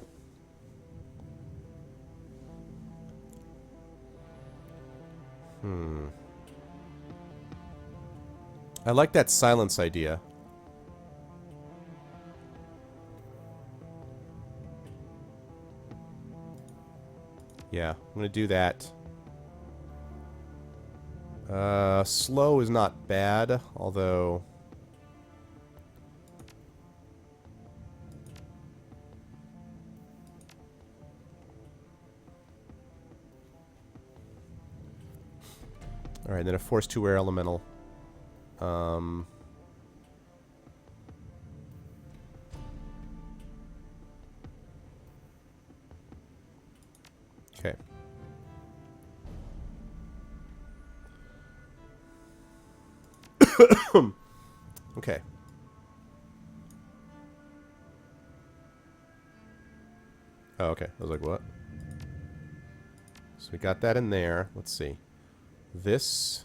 I like that silence idea. Yeah, I'm gonna do that. Slow is not bad, although... Alright, then a force 2 air elemental. Okay. Okay. Oh, okay. I was like, what? So we got that in there. Let's see. This...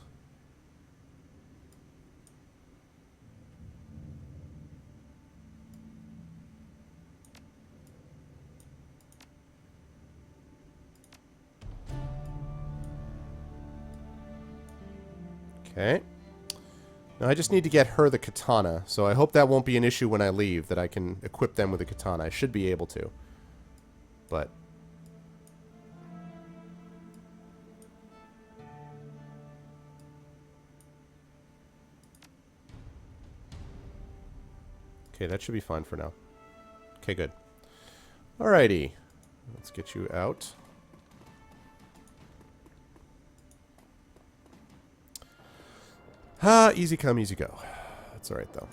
Okay. Now I just need to get her the katana, so I hope that won't be an issue when I leave, that I can equip them with a katana. I should be able to. But... Okay, that should be fine for now. Okay, good. Alrighty. Let's get you out. Easy come, easy go. That's alright, though.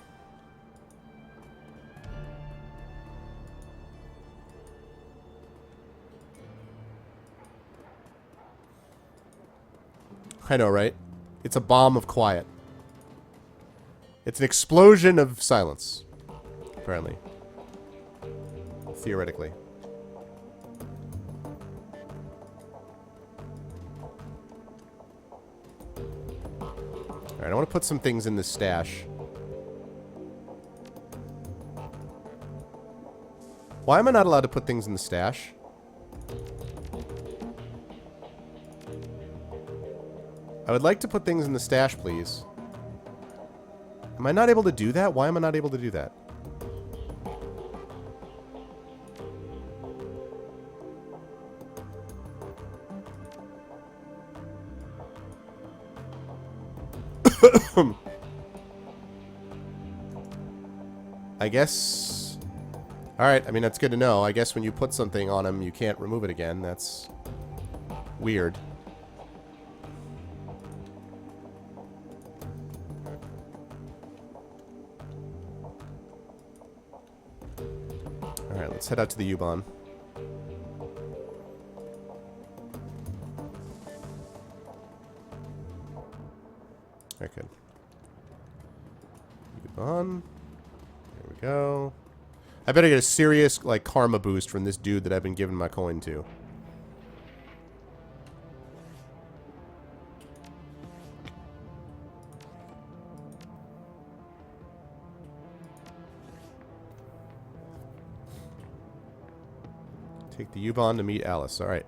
I know, right? It's a bomb of quiet. It's an explosion of silence. Apparently. Theoretically. Alright, I want to put some things in this stash. Why am I not allowed to put things in the stash? I would like to put things in the stash, please. Am I not able to do that? Why am I not able to do that? I guess... Alright, I mean, that's good to know. I guess when you put something on him, you can't remove it again. That's... weird. Alright, let's head out to the U-Bahn. Alright, good. U-Bahn. There we go. I better get a serious, like, karma boost from this dude that I've been giving my coin to. Take the U-Bahn to meet Alice. Alright.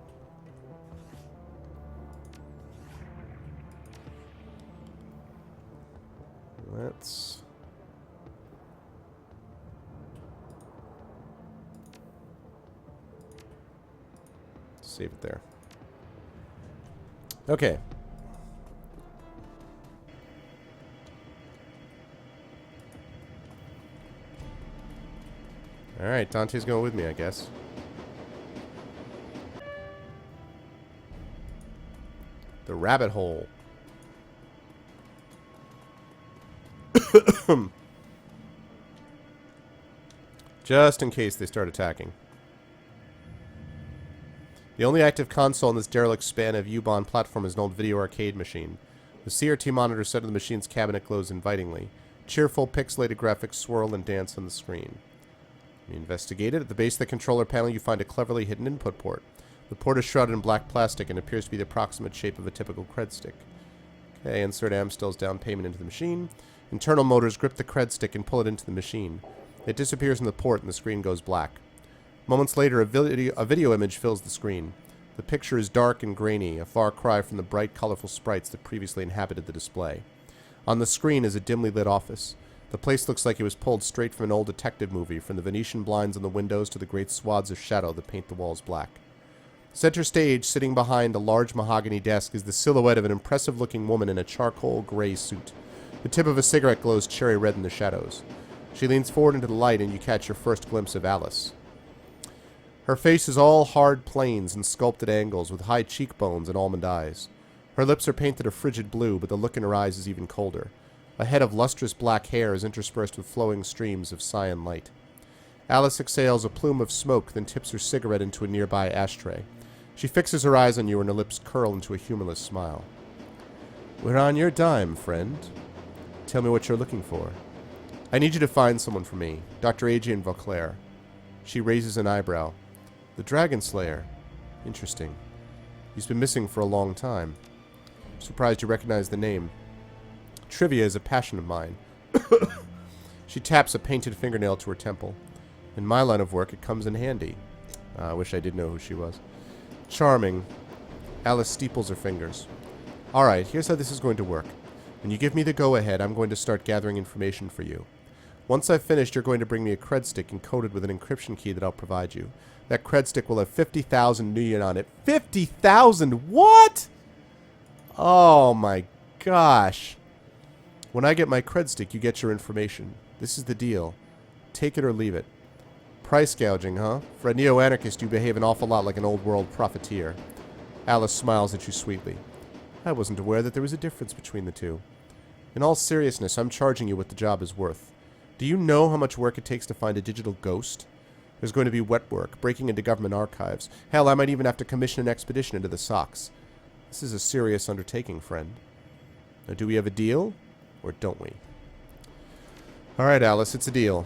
Save it there. Okay. Alright, Dante's going with me, I guess. The rabbit hole. Just in case they start attacking. The only active console on this derelict span of U-Bahn platform is an old video arcade machine. The CRT monitor set of the machine's cabinet glows invitingly. Cheerful, pixelated graphics swirl and dance on the screen. We investigate it. At the base of the controller panel, you find a cleverly hidden input port. The port is shrouded in black plastic and appears to be the approximate shape of a typical cred stick. Okay, insert Amstel's down payment into the machine. Internal motors grip the cred stick and pull it into the machine. It disappears in the port and the screen goes black. Moments later, a video image fills the screen. The picture is dark and grainy, a far cry from the bright, colorful sprites that previously inhabited the display. On the screen is a dimly lit office. The place looks like it was pulled straight from an old detective movie, from the Venetian blinds on the windows to the great swaths of shadow that paint the walls black. Center stage, sitting behind a large mahogany desk, is the silhouette of an impressive-looking woman in a charcoal gray suit. The tip of a cigarette glows cherry red in the shadows. She leans forward into the light, and you catch your first glimpse of Alice. Her face is all hard planes and sculpted angles, with high cheekbones and almond eyes. Her lips are painted a frigid blue, but the look in her eyes is even colder. A head of lustrous black hair is interspersed with flowing streams of cyan light. Alice exhales a plume of smoke, then tips her cigarette into a nearby ashtray. She fixes her eyes on you, and her lips curl into a humorless smile. "We're on your dime, friend. Tell me what you're looking for." "I need you to find someone for me. Dr. Adrian Vauclair." She raises an eyebrow. "The Dragon Slayer. Interesting. He's been missing for a long time. Surprised you recognize the name. Trivia is a passion of mine." She taps a painted fingernail to her temple. "In my line of work, it comes in handy." I wish I did know who she was. "Charming." Alice steeples her fingers. "Alright, here's how this is going to work. When you give me the go-ahead, I'm going to start gathering information for you. Once I've finished, you're going to bring me a cred stick encoded with an encryption key that I'll provide you. That cred stick will have 50,000 nuyen on it." 50,000? What? Oh my gosh. "When I get my cred stick, you get your information. This is the deal. Take it or leave it." Price gouging, huh? For a neo-anarchist, you behave an awful lot like an old-world profiteer. Alice smiles at you sweetly. "I wasn't aware that there was a difference between the two. In all seriousness, I'm charging you what the job is worth. Do you know how much work it takes to find a digital ghost? There's going to be wet work, breaking into government archives. Hell, I might even have to commission an expedition into the Sox. This is a serious undertaking, friend. Now, do we have a deal, or don't we?" "Alright, Alice, it's a deal."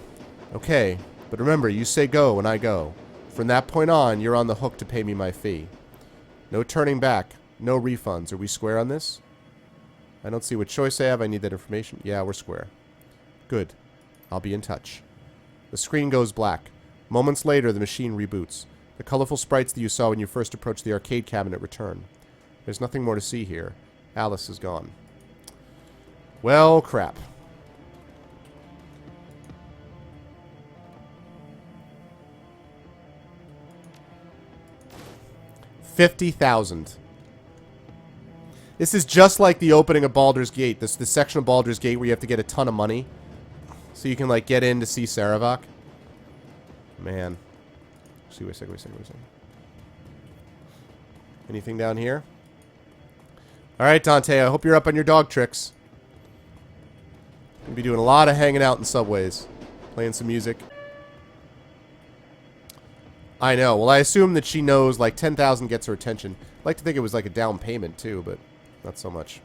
"Okay, but remember, you say go and I go. From that point on, you're on the hook to pay me my fee. No turning back, no refunds. Are we square on this?" "I don't see what choice I have. I need that information." "Yeah, we're square." "Good. I'll be in touch." The screen goes black. Moments later, the machine reboots. The colorful sprites that you saw when you first approached the arcade cabinet return. There's nothing more to see here. Alice is gone. Well, crap. $50,000. This is just like the opening of Baldur's Gate. This section of Baldur's Gate where you have to get a ton of money so you can like get in to see Saravak. Man. Wait a second. Anything down here? Alright, Dante, I hope you're up on your dog tricks. Gonna be doing a lot of hanging out in subways. Playing some music. I know. Well, I assume that she knows like 10,000 gets her attention. I'd like to think it was like a down payment too, but not so much.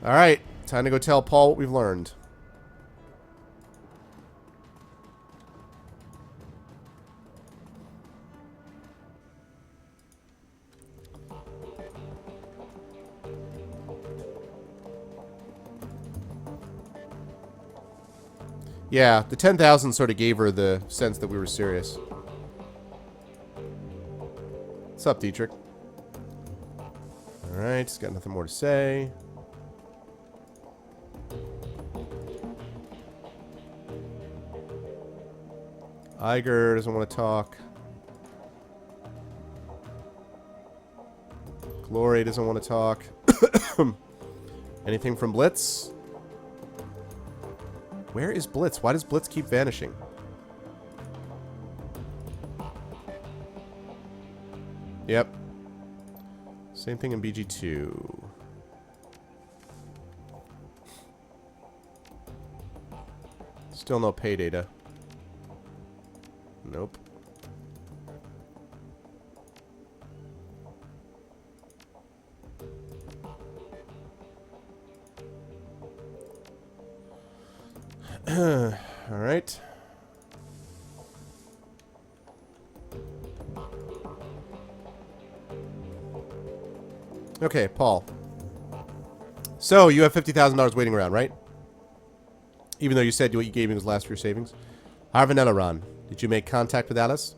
Alright, time to go tell Paul what we've learned. Yeah, the 10,000 sort of gave her the sense that we were serious. What's up, Dietrich? Alright, he's got nothing more to say. Iger doesn't want to talk. Glory doesn't want to talk. Anything from Blitz? Where is Blitz? Why does Blitz keep vanishing? Yep. Same thing in BG2. Still no pay data. Nope. All right. Okay, Paul. So, you have $50,000 waiting around, right? Even though you said what you gave me was last for your savings. Arvanelleron, did you make contact with Alice?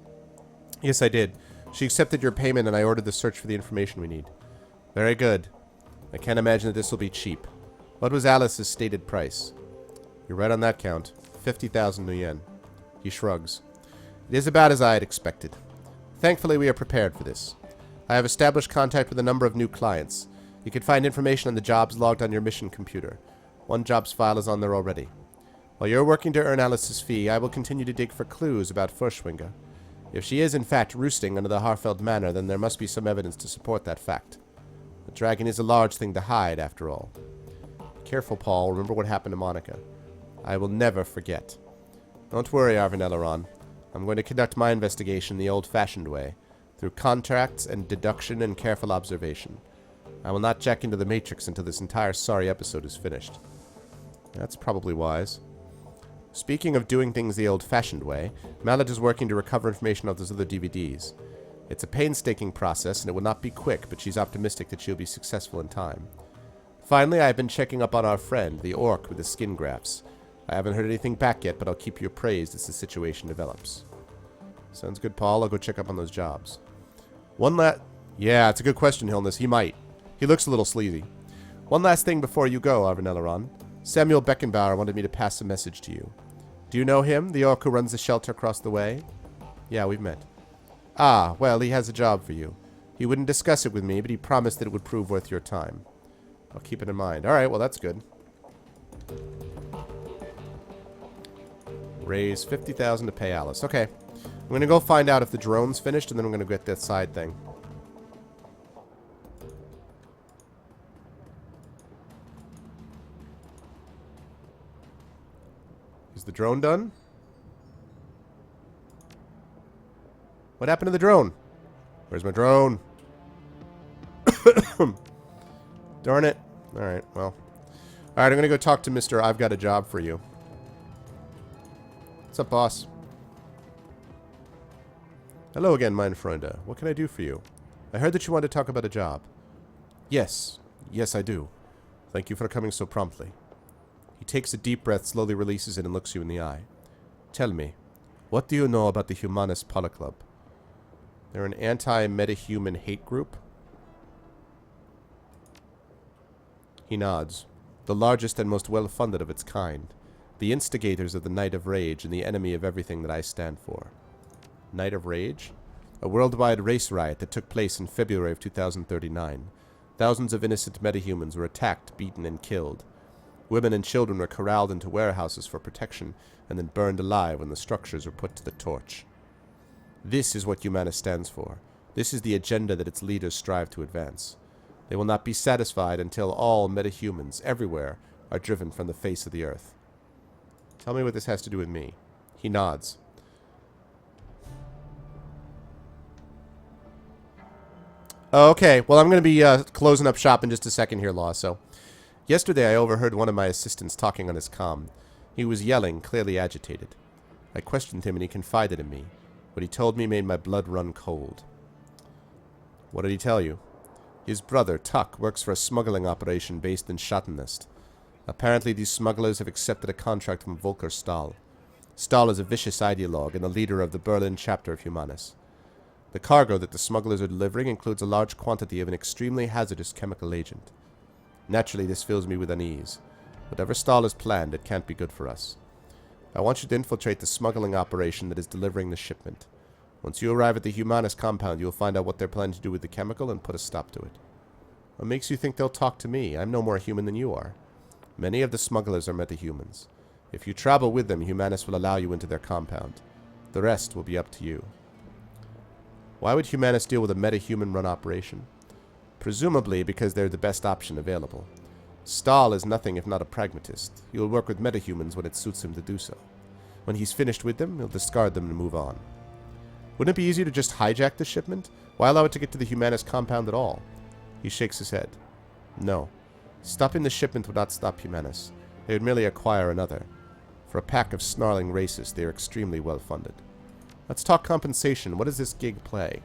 Yes, I did. She accepted your payment and I ordered the search for the information we need. Very good. I can't imagine that this will be cheap. What was Alice's stated price? You're right on that count. 50,000 new yen. He shrugs. It is about as I had expected. Thankfully, we are prepared for this. I have established contact with a number of new clients. You can find information on the jobs logged on your mission computer. One jobs file is on there already. While you're working to earn Alice's fee, I will continue to dig for clues about Furschwinger. If she is in fact roosting under the Harfeld Manor, then there must be some evidence to support that fact. The dragon is a large thing to hide, after all. Careful, Paul. Remember what happened to Monica. I will never forget. Don't worry, Arvanelleron. I'm going to conduct my investigation the old-fashioned way, through contracts and deduction and careful observation. I will not check into the Matrix until this entire sorry episode is finished. That's probably wise. Speaking of doing things the old-fashioned way, Mallet is working to recover information of those other DVDs. It's a painstaking process, and it will not be quick, but she's optimistic that she'll be successful in time. Finally, I have been checking up on our friend, the orc with the skin grafts. I haven't heard anything back yet, but I'll keep you appraised as the situation develops. Sounds good, Paul. I'll go check up on those jobs. Yeah, it's a good question, Hilness. He might. He looks a little sleazy. One last thing before you go, Arvanelleron. Samuel Beckenbauer wanted me to pass a message to you. Do you know him, the orc who runs the shelter across the way? Yeah, we've met. Ah, well, he has a job for you. He wouldn't discuss it with me, but he promised that it would prove worth your time. I'll keep it in mind. Alright, well, that's good. Raise 50,000 to pay Alice. Okay. I'm going to go find out if the drone's finished, and then I'm going to get that side thing. Is the drone done? What happened to the drone? Where's my drone? Darn it. Alright, well. Alright, I'm going to go talk to Mr. I've got a job for you. What's up, boss? Hello again, mein Freunde. What can I do for you? I heard that you wanted to talk about a job. Yes. Yes, I do. Thank you for coming so promptly. He takes a deep breath, slowly releases it, and looks you in the eye. Tell me, what do you know about the Humanist Polyclub? They're an anti-metahuman hate group? He nods. The largest and most well-funded of its kind. The instigators of the Night of Rage and the enemy of everything that I stand for. Night of Rage? A worldwide race riot that took place in February of 2039. Thousands of innocent metahumans were attacked, beaten, and killed. Women and children were corralled into warehouses for protection and then burned alive when the structures were put to the torch. This is what Humanist stands for. This is the agenda that its leaders strive to advance. They will not be satisfied until all metahumans, everywhere, are driven from the face of the earth. Tell me what this has to do with me. He nods. Okay, well, I'm going to be closing up shop in just a second here, Law, so... Yesterday, I overheard one of my assistants talking on his comm. He was yelling, clearly agitated. I questioned him, and he confided in me. What he told me made my blood run cold. What did he tell you? His brother, Tuck, works for a smuggling operation based in Schattenest. Apparently, these smugglers have accepted a contract from Volker Stahl. Stahl is a vicious ideologue and the leader of the Berlin chapter of Humanis. The cargo that the smugglers are delivering includes a large quantity of an extremely hazardous chemical agent. Naturally, this fills me with unease. Whatever Stahl has planned, it can't be good for us. I want you to infiltrate the smuggling operation that is delivering the shipment. Once you arrive at the Humanis compound, you will find out what they're planning to do with the chemical and put a stop to it. What makes you think they'll talk to me? I'm no more human than you are. Many of the smugglers are metahumans. If you travel with them, Humanus will allow you into their compound. The rest will be up to you. Why would Humanus deal with a metahuman-run operation? Presumably because they're the best option available. Stahl is nothing if not a pragmatist. He will work with metahumans when it suits him to do so. When he's finished with them, he'll discard them and move on. Wouldn't it be easier to just hijack the shipment? Why allow it to get to the Humanus compound at all? He shakes his head. No. Stopping the shipment would not stop Humanus. They would merely acquire another. For a pack of snarling racists, they are extremely well funded. Let's talk compensation. What does this gig play?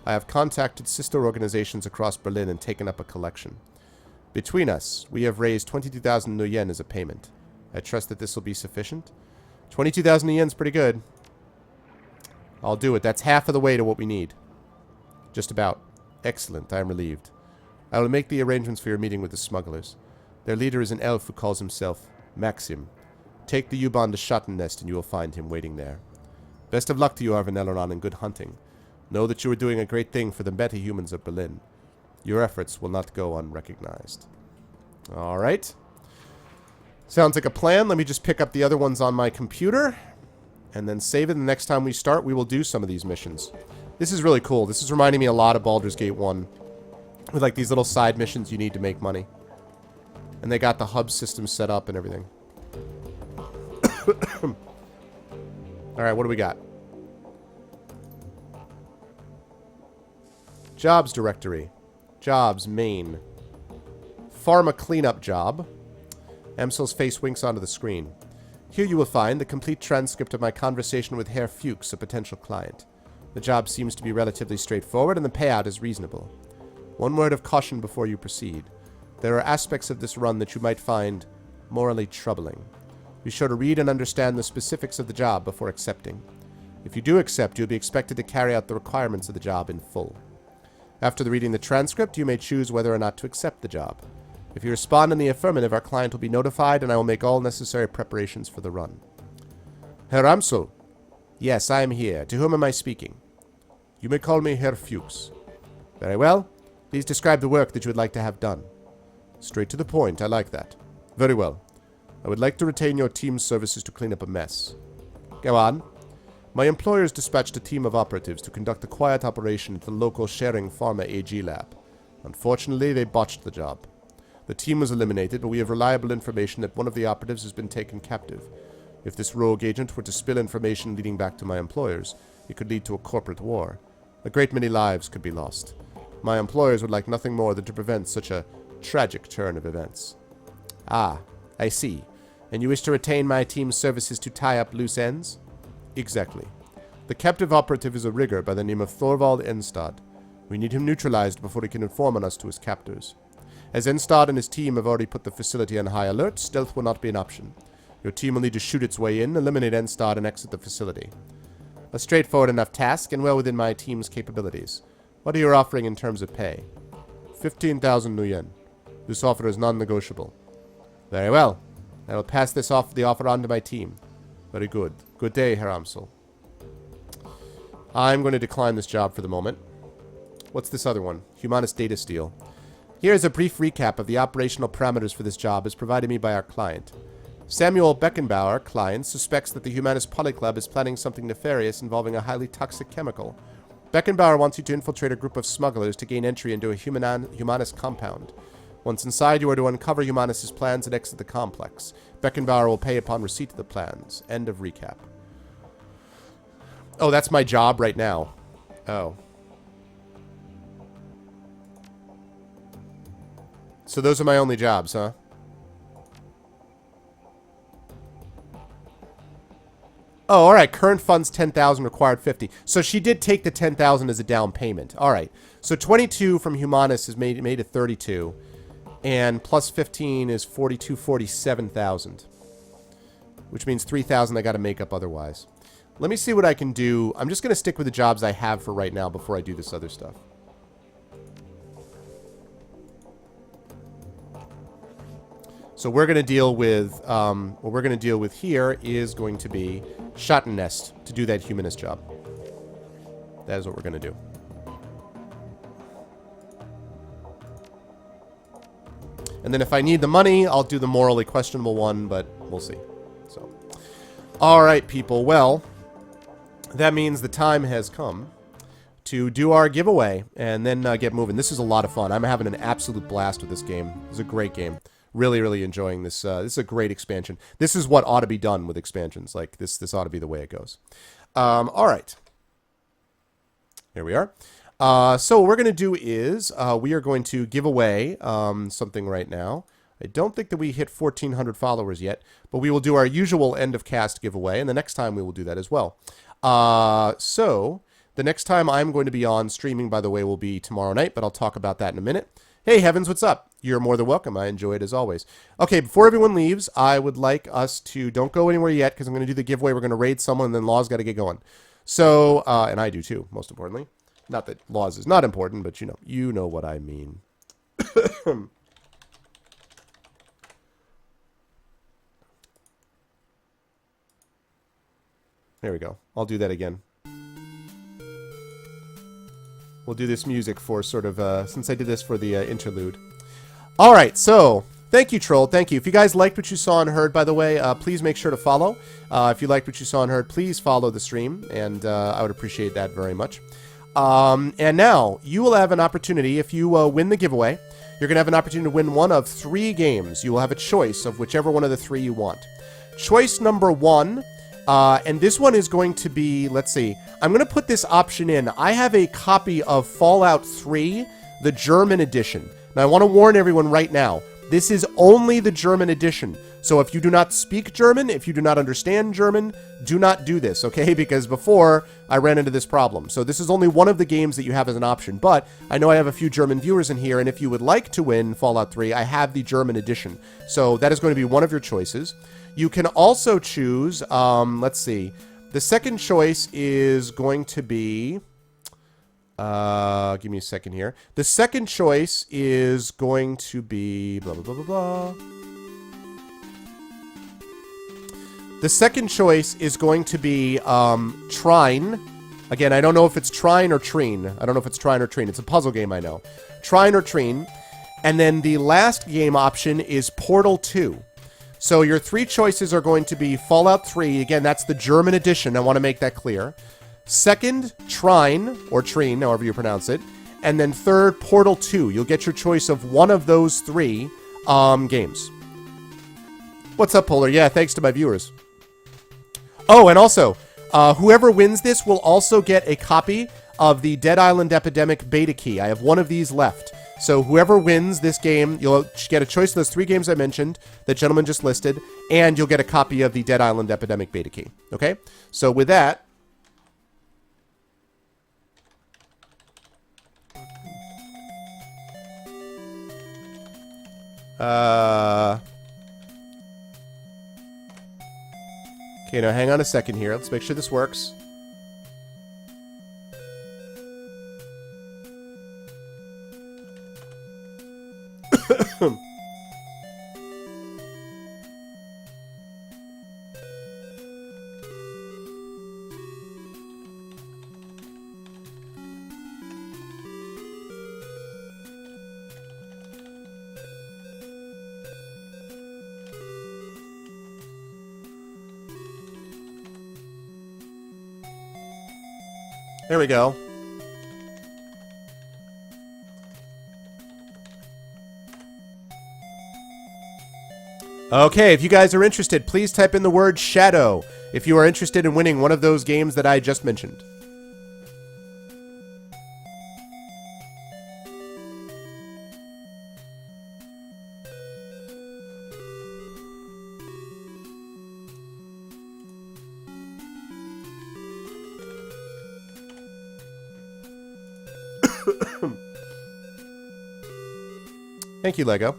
I have contacted sister organizations across Berlin and taken up a collection. Between us, we have raised 22,000 new yen as a payment. I trust that this will be sufficient. 22,000 yen is pretty good. I'll do it. That's half of the way to what we need. Just about. Excellent. I am relieved. I will make the arrangements for your meeting with the smugglers. Their leader is an elf who calls himself Maxim. Take the U-Bahn to Schottennest and you will find him waiting there. Best of luck to you, Arvanelleron, and good hunting. Know that you are doing a great thing for the meta-humans of Berlin. Your efforts will not go unrecognized. Alright. Sounds like a plan. Let me just pick up the other ones on my computer. And then save it. And the next time we start, we will do some of these missions. This is really cool. This is reminding me a lot of Baldur's Gate 1. With like these little side missions you need to make money. And they got the hub system set up and everything. Alright, what do we got? Jobs directory. Jobs, main. Pharma cleanup job. Emsel's face winks onto the screen. Here you will find the complete transcript of my conversation with Herr Fuchs, a potential client. The job seems to be relatively straightforward and the payout is reasonable. One word of caution before you proceed. There are aspects of this run that you might find morally troubling. Be sure to read and understand the specifics of the job before accepting. If you do accept, you'll be expected to carry out the requirements of the job in full. After reading the transcript, you may choose whether or not to accept the job. If you respond in the affirmative, our client will be notified and I will make all necessary preparations for the run. Herr Amsel. Yes, I am here. To whom am I speaking? You may call me Herr Fuchs. Very well. Please describe the work that you would like to have done. Straight to the point. I like that. Very well. I would like to retain your team's services to clean up a mess. Go on. My employers dispatched a team of operatives to conduct a quiet operation at the local Sharing Pharma AG lab. Unfortunately, they botched the job. The team was eliminated, but we have reliable information that one of the operatives has been taken captive. If this rogue agent were to spill information leading back to my employers, it could lead to a corporate war. A great many lives could be lost. My employers would like nothing more than to prevent such a tragic turn of events. Ah, I see. And you wish to retain my team's services to tie up loose ends? Exactly. The captive operative is a rigger by the name of Thorvald Enstad. We need him neutralized before he can inform on us to his captors. As Enstad and his team have already put the facility on high alert, stealth will not be an option. Your team will need to shoot its way in, eliminate Enstad, and exit the facility. A straightforward enough task, and well within my team's capabilities. What are you offering in terms of pay? 15,000 new yen. This offer is non-negotiable. Very well. I will pass the offer on to my team. Very good. Good day, Herr Amsel. I'm going to decline this job for the moment. What's this other one? Humanist Data Steal. Here is a brief recap of the operational parameters for this job as provided me by our client. Samuel Beckenbauer, client, suspects that the Humanist Polyclub is planning something nefarious involving a highly toxic chemical. Beckenbauer wants you to infiltrate a group of smugglers to gain entry into a Humanist compound. Once inside, you are to uncover Humanist's plans and exit the complex. Beckenbauer will pay upon receipt of the plans. End of recap. Oh, that's my job right now. Oh. So those are my only jobs, huh? Oh, alright. Current funds 10,000, required 50. So she did take the 10,000 as a down payment. Alright. So 22 from Humanist is made it 32. And plus 15 is 47,000. Which means 3,000 I gotta make up otherwise. Let me see what I can do. I'm just gonna stick with the jobs I have for right now before I do this other stuff. So we're gonna deal with, what we're gonna deal with here is going to be Schottennest to do that humanist job. That is what we're gonna do. And then if I need the money, I'll do the morally questionable one, but we'll see. So, all right, people. Well, that means the time has come to do our giveaway and then get moving. This is a lot of fun. I'm having an absolute blast with this game. It's a great game. Really, really enjoying this. This is a great expansion. This is what ought to be done with expansions. Like, this ought to be the way it goes. All right. Here we are. So what we're going to do is we are going to give away something right now. I don't think that we hit 1,400 followers yet, but we will do our usual end of cast giveaway, and the next time we will do that as well. So the next time I'm going to be on streaming, by the way, will be tomorrow night, but I'll talk about that in a minute. Hey, Heavens, what's up? You're more than welcome. I enjoy it as always. Okay, before everyone leaves, I would like us to, don't go anywhere yet, because I'm going to do the giveaway. We're going to raid someone, and then Law's got to get going. So, and I do too, most importantly. Not that Laws is not important, but you know what I mean. There we go. I'll do that again. We'll do this music for sort of, since I did this for the interlude. All right, so thank you, Troll. Thank you. If you guys liked what you saw and heard, by the way, please make sure to follow. If you liked what you saw and heard, please follow the stream, and I would appreciate that very much. And now, you will have an opportunity, if you win the giveaway, you're going to have an opportunity to win one of 3 games. You will have a choice of whichever one of the 3 you want. Choice number 1, and this one is going to be, let's see, I'm going to put this option in. I have a copy of Fallout 3, the German edition. Now, I want to warn everyone right now, this is only the German edition. So if you do not speak German, if you do not understand German, do not do this, okay? Because before, I ran into this problem. So this is only one of the games that you have as an option. But I know I have a few German viewers in here, and if you would like to win Fallout 3, I have the German edition. So that is going to be one of your choices. You can also choose, let's see. The second choice is going to be... give me a second here. The second choice is going to be... blah, blah, blah, blah, blah. The second choice is going to be Trine. Again, I don't know if it's Trine or Trine. I don't know if it's Trine or Trine. It's a puzzle game, I know. Trine or Trine. And then the last game option is Portal 2. So your 3 choices are going to be Fallout 3. Again, that's the German edition. I want to make that clear. Second, Trine, or Trine, however you pronounce it. And then third, Portal 2. You'll get your choice of one of those 3 games. What's up, Polar? Yeah, thanks to my viewers. Oh, and also, whoever wins this will also get a copy of the Dead Island Epidemic beta key. I have one of these left. So whoever wins this game, you'll get a choice of those 3 games I mentioned, that gentleman just listed, and you'll get a copy of the Dead Island Epidemic beta key. Okay? So with that... Okay, now hang on a second here. Let's make sure this works. There we go. Okay, if you guys are interested, please type in the word Shadow if you are interested in winning one of those games that I just mentioned. Thank you, Lego.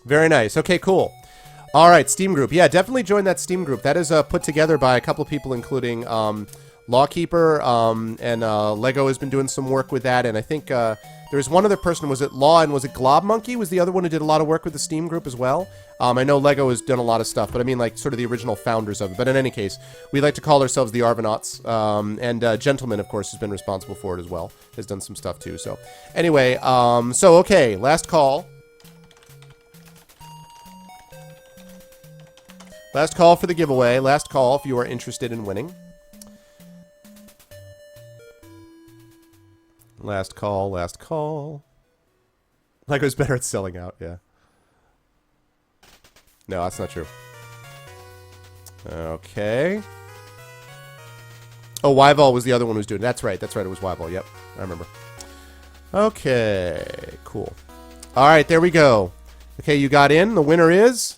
Very nice. Okay, cool. All right, Steam group. Yeah, definitely join that Steam group. That is put together by a couple of people, including Lawkeeper, and Lego has been doing some work with that, and I think There was one other person. Was it Law and was it Glob Monkey? Was the other one who did a lot of work with the Steam group as well? I know Lego has done a lot of stuff, but I mean like sort of the original founders of it. But in any case, we like to call ourselves the Arvanauts. And Gentleman, of course, has been responsible for it as well. Has done some stuff too. So anyway, okay, last call. Last call for the giveaway. Last call if you are interested in winning. Last call, last call. Lego's better at selling out, yeah. No, that's not true. Okay. Oh, Wyval was the other one who was doing it. That's right, it was Wyval. Yep, I remember. Okay, cool. All right, there we go. Okay, you got in. The winner is...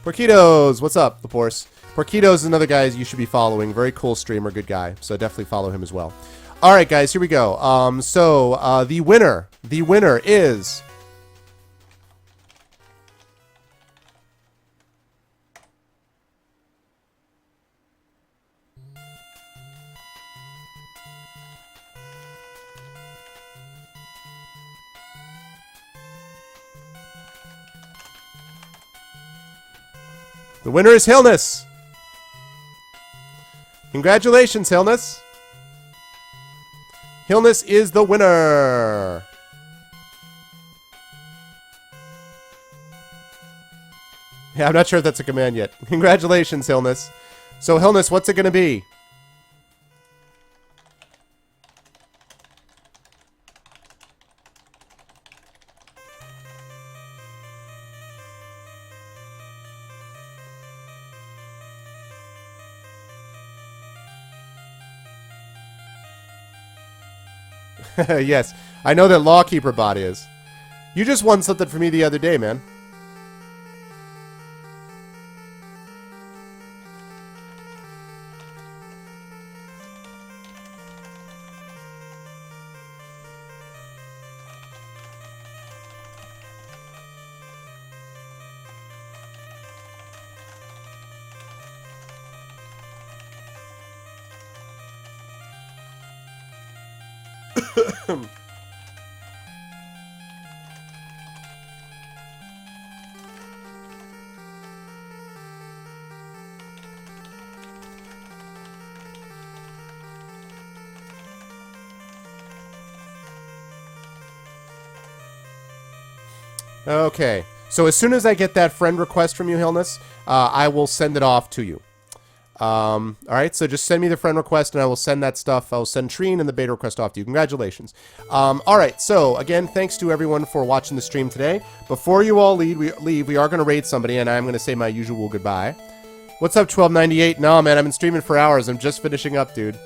Porquitos! What's up, Laporce? Porquitos is another guy you should be following. Very cool streamer, good guy. So definitely follow him as well. All right, guys, here we go. The winner is... The winner is Hillness. Congratulations, Hillness. Hillness is the winner. Yeah, I'm not sure if that's a command yet. Congratulations, Hillness. So, Hillness, what's it going to be? Yes, I know that Lawkeeper bot is. You just won something for me the other day, man. Okay, so as soon as I get that friend request from you, Hillness, I will send it off to you. Alright, so just send me the friend request and I will send that stuff. I'll send Treen and the beta request off to you. Congratulations. Alright, so again, thanks to everyone for watching the stream today. Before you all leave, we are going to raid somebody and I'm going to say my usual goodbye. What's up, 1298? No, man, I've been streaming for hours. I'm just finishing up, dude.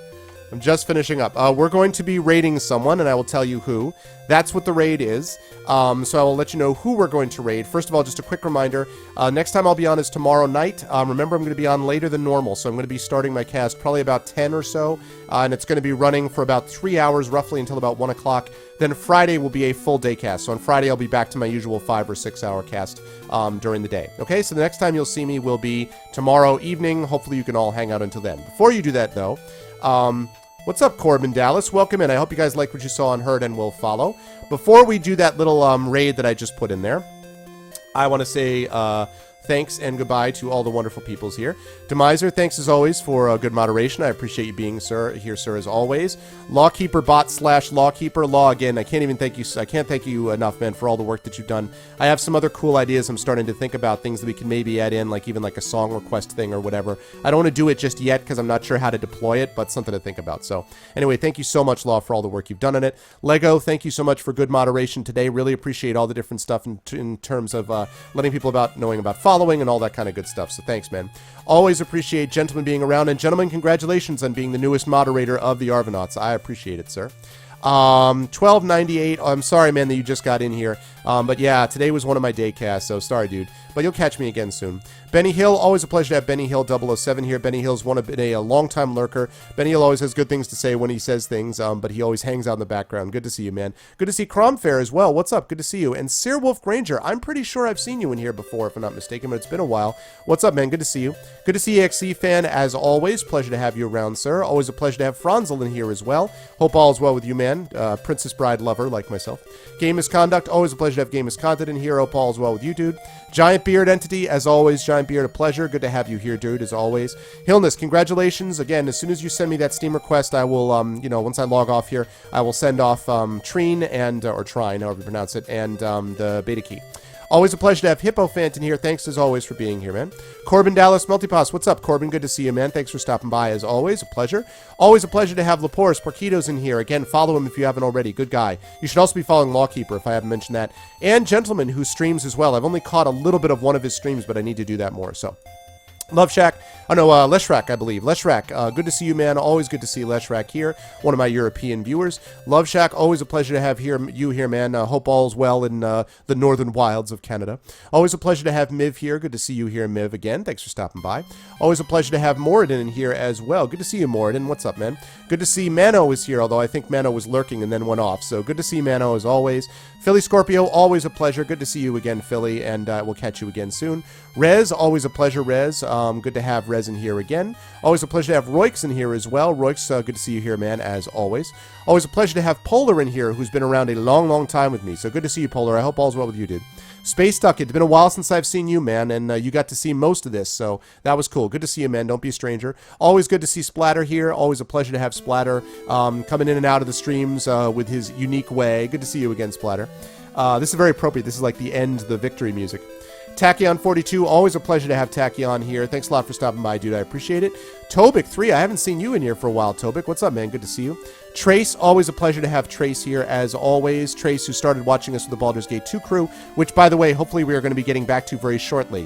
I'm just finishing up. We're going to be raiding someone, and I will tell you who. That's what the raid is. So I will let you know who we're going to raid. First of all, just a quick reminder. Next time I'll be on is tomorrow night. Remember, I'm going to be on later than normal, so I'm going to be starting my cast probably about 10 or so, and it's going to be running for about 3 hours, roughly until about 1 o'clock. Then Friday will be a full day cast. So on Friday, I'll be back to my usual 5 or 6 hour cast during the day. Okay, so the next time you'll see me will be tomorrow evening. Hopefully you can all hang out until then. Before you do that, though... what's up, Corbin Dallas? Welcome in. I hope you guys like what you saw and heard and will follow. Before we do that little raid that I just put in there, I want to say thanks and goodbye to all the wonderful peoples here. Demiser, thanks as always for good moderation. I appreciate you being here, sir, as always. Lawkeeper bot / Lawkeeper Law. Again, I can't thank you enough, man, for all the work that you've done. I have some other cool ideas I'm starting to think about, things that we can maybe add in, like even like a song request thing or whatever. I don't want to do it just yet because I'm not sure how to deploy it, but something to think about. So anyway, thank you so much, Law, for all the work you've done on it. Lego, thank you so much for good moderation today. Really appreciate all the different stuff in terms of letting people knowing about following and all that kind of good stuff. So thanks, man. Always appreciate Gentlemen being around. And gentlemen, congratulations on being the newest moderator of the Arvanauts. I appreciate it, sir. 1298. I'm sorry, man, that you just got in here. But yeah, today was one of my day casts, so sorry, dude. But you'll catch me again soon. Benny Hill, always a pleasure to have Benny Hill 007 here. Benny Hill's been a long-time lurker. Benny Hill always has good things to say when he says things, but he always hangs out in the background. Good to see you, man. Good to see Cromfair as well. What's up? Good to see you. And Sir Wolf Granger, I'm pretty sure I've seen you in here before, if I'm not mistaken, but it's been a while. What's up, man? Good to see you. Good to see EXE fan, as always. Pleasure to have you around, sir. Always a pleasure to have Franzel in here as well. Hope all is well with you, man. Princess Bride lover, like myself. Game Misconduct, always a pleasure to have Game Misconduct in here. Hope all is well with you, dude. Giant Beard Entity, as always. Giant Beard, a pleasure. Good to have you here, dude, as always. Hillness, congratulations. Again, as soon as you send me that Steam request, I will, once I log off here, I will send off Trine and, or Trine, however you pronounce it, and the beta key. Always a pleasure to have Hippofant in here. Thanks, as always, for being here, man. Corbin Dallas Multipass, what's up, Corbin? Good to see you, man. Thanks for stopping by, as always. A pleasure. Always a pleasure to have Laporus Porquitos in here. Again, follow him if you haven't already. Good guy. You should also be following Lawkeeper, if I haven't mentioned that. And Gentleman, who streams as well. I've only caught a little bit of one of his streams, but I need to do that more, so... Love Shack. Oh, no, Leshrak, I believe. Leshrak, good to see you, man. Always good to see Leshrak here. One of my European viewers. Love Shack, always a pleasure to have you here, man. Hope all's well in the northern wilds of Canada. Always a pleasure to have Miv here. Good to see you here, Miv, again. Thanks for stopping by. Always a pleasure to have Moradin in here as well. Good to see you, Moradin. What's up, man? Good to see Mano is here, although I think Mano was lurking and then went off. So good to see Mano as always. Philly Scorpio, always a pleasure. Good to see you again, Philly, and we'll catch you again soon. Rez, always a pleasure, Rez. Good to have Rez in here again. Always a pleasure to have Roix in here as well. Roix, good to see you here, man, as always. Always a pleasure to have Polar in here, who's been around a long, long time with me. So good to see you, Polar. I hope all's well with you, dude. Space Duck, it's been a while since I've seen you, man, and you got to see most of this, so that was cool. Good to see you, man. Don't be a stranger. Always good to see Splatter here. Always a pleasure to have Splatter coming in and out of the streams with his unique way. Good to see you again, Splatter. This is very appropriate. This is like the end, the victory music. Tachyon42, always a pleasure to have Tachyon here. Thanks a lot for stopping by, dude. I appreciate it. Tobik3, I haven't seen you in here for a while, Tobik. What's up, man? Good to see you. Trace, always a pleasure to have Trace here, as always. Trace, who started watching us with the Baldur's Gate 2 crew, which, by the way, hopefully we are going to be getting back to very shortly.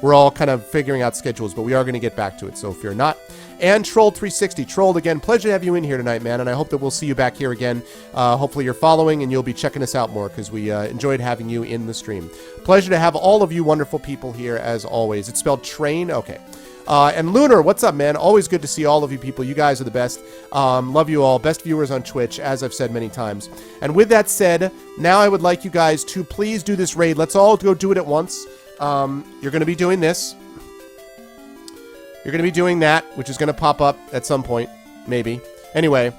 We're all kind of figuring out schedules, but we are going to get back to it, so fear not. And Troll360. Troll, again, pleasure to have you in here tonight, man, and I hope that we'll see you back here again. Hopefully you're following and you'll be checking us out more, because we enjoyed having you in the stream. Pleasure to have all of you wonderful people here, as always. It's spelled train? Okay. And Lunar, what's up, man? Always good to see all of you people. You guys are the best. Love you all. Best viewers on Twitch, as I've said many times. And with that said, now I would like you guys to please do this raid. Let's all go do it at once. You're going to be doing this. You're going to be doing that, which is going to pop up at some point. Maybe. Anyway,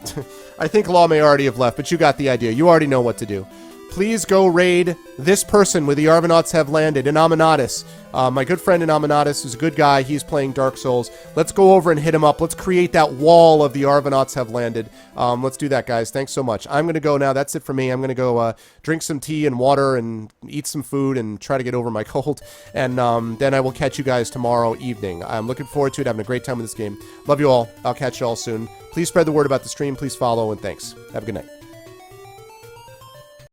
I think Law may already have left, but you got the idea. You already know what to do. Please go raid this person where the Arvanauts have landed, Inaminatus. My good friend Inaminatus is a good guy. He's playing Dark Souls. Let's go over and hit him up. Let's create that wall of the Arvanauts have landed. Let's do that, guys. Thanks so much. I'm going to go now. That's it for me. I'm going to go drink some tea and water and eat some food and try to get over my cold. And then I will catch you guys tomorrow evening. I'm looking forward to it. Having a great time with this game. Love you all. I'll catch you all soon. Please spread the word about the stream. Please follow, and thanks. Have a good night.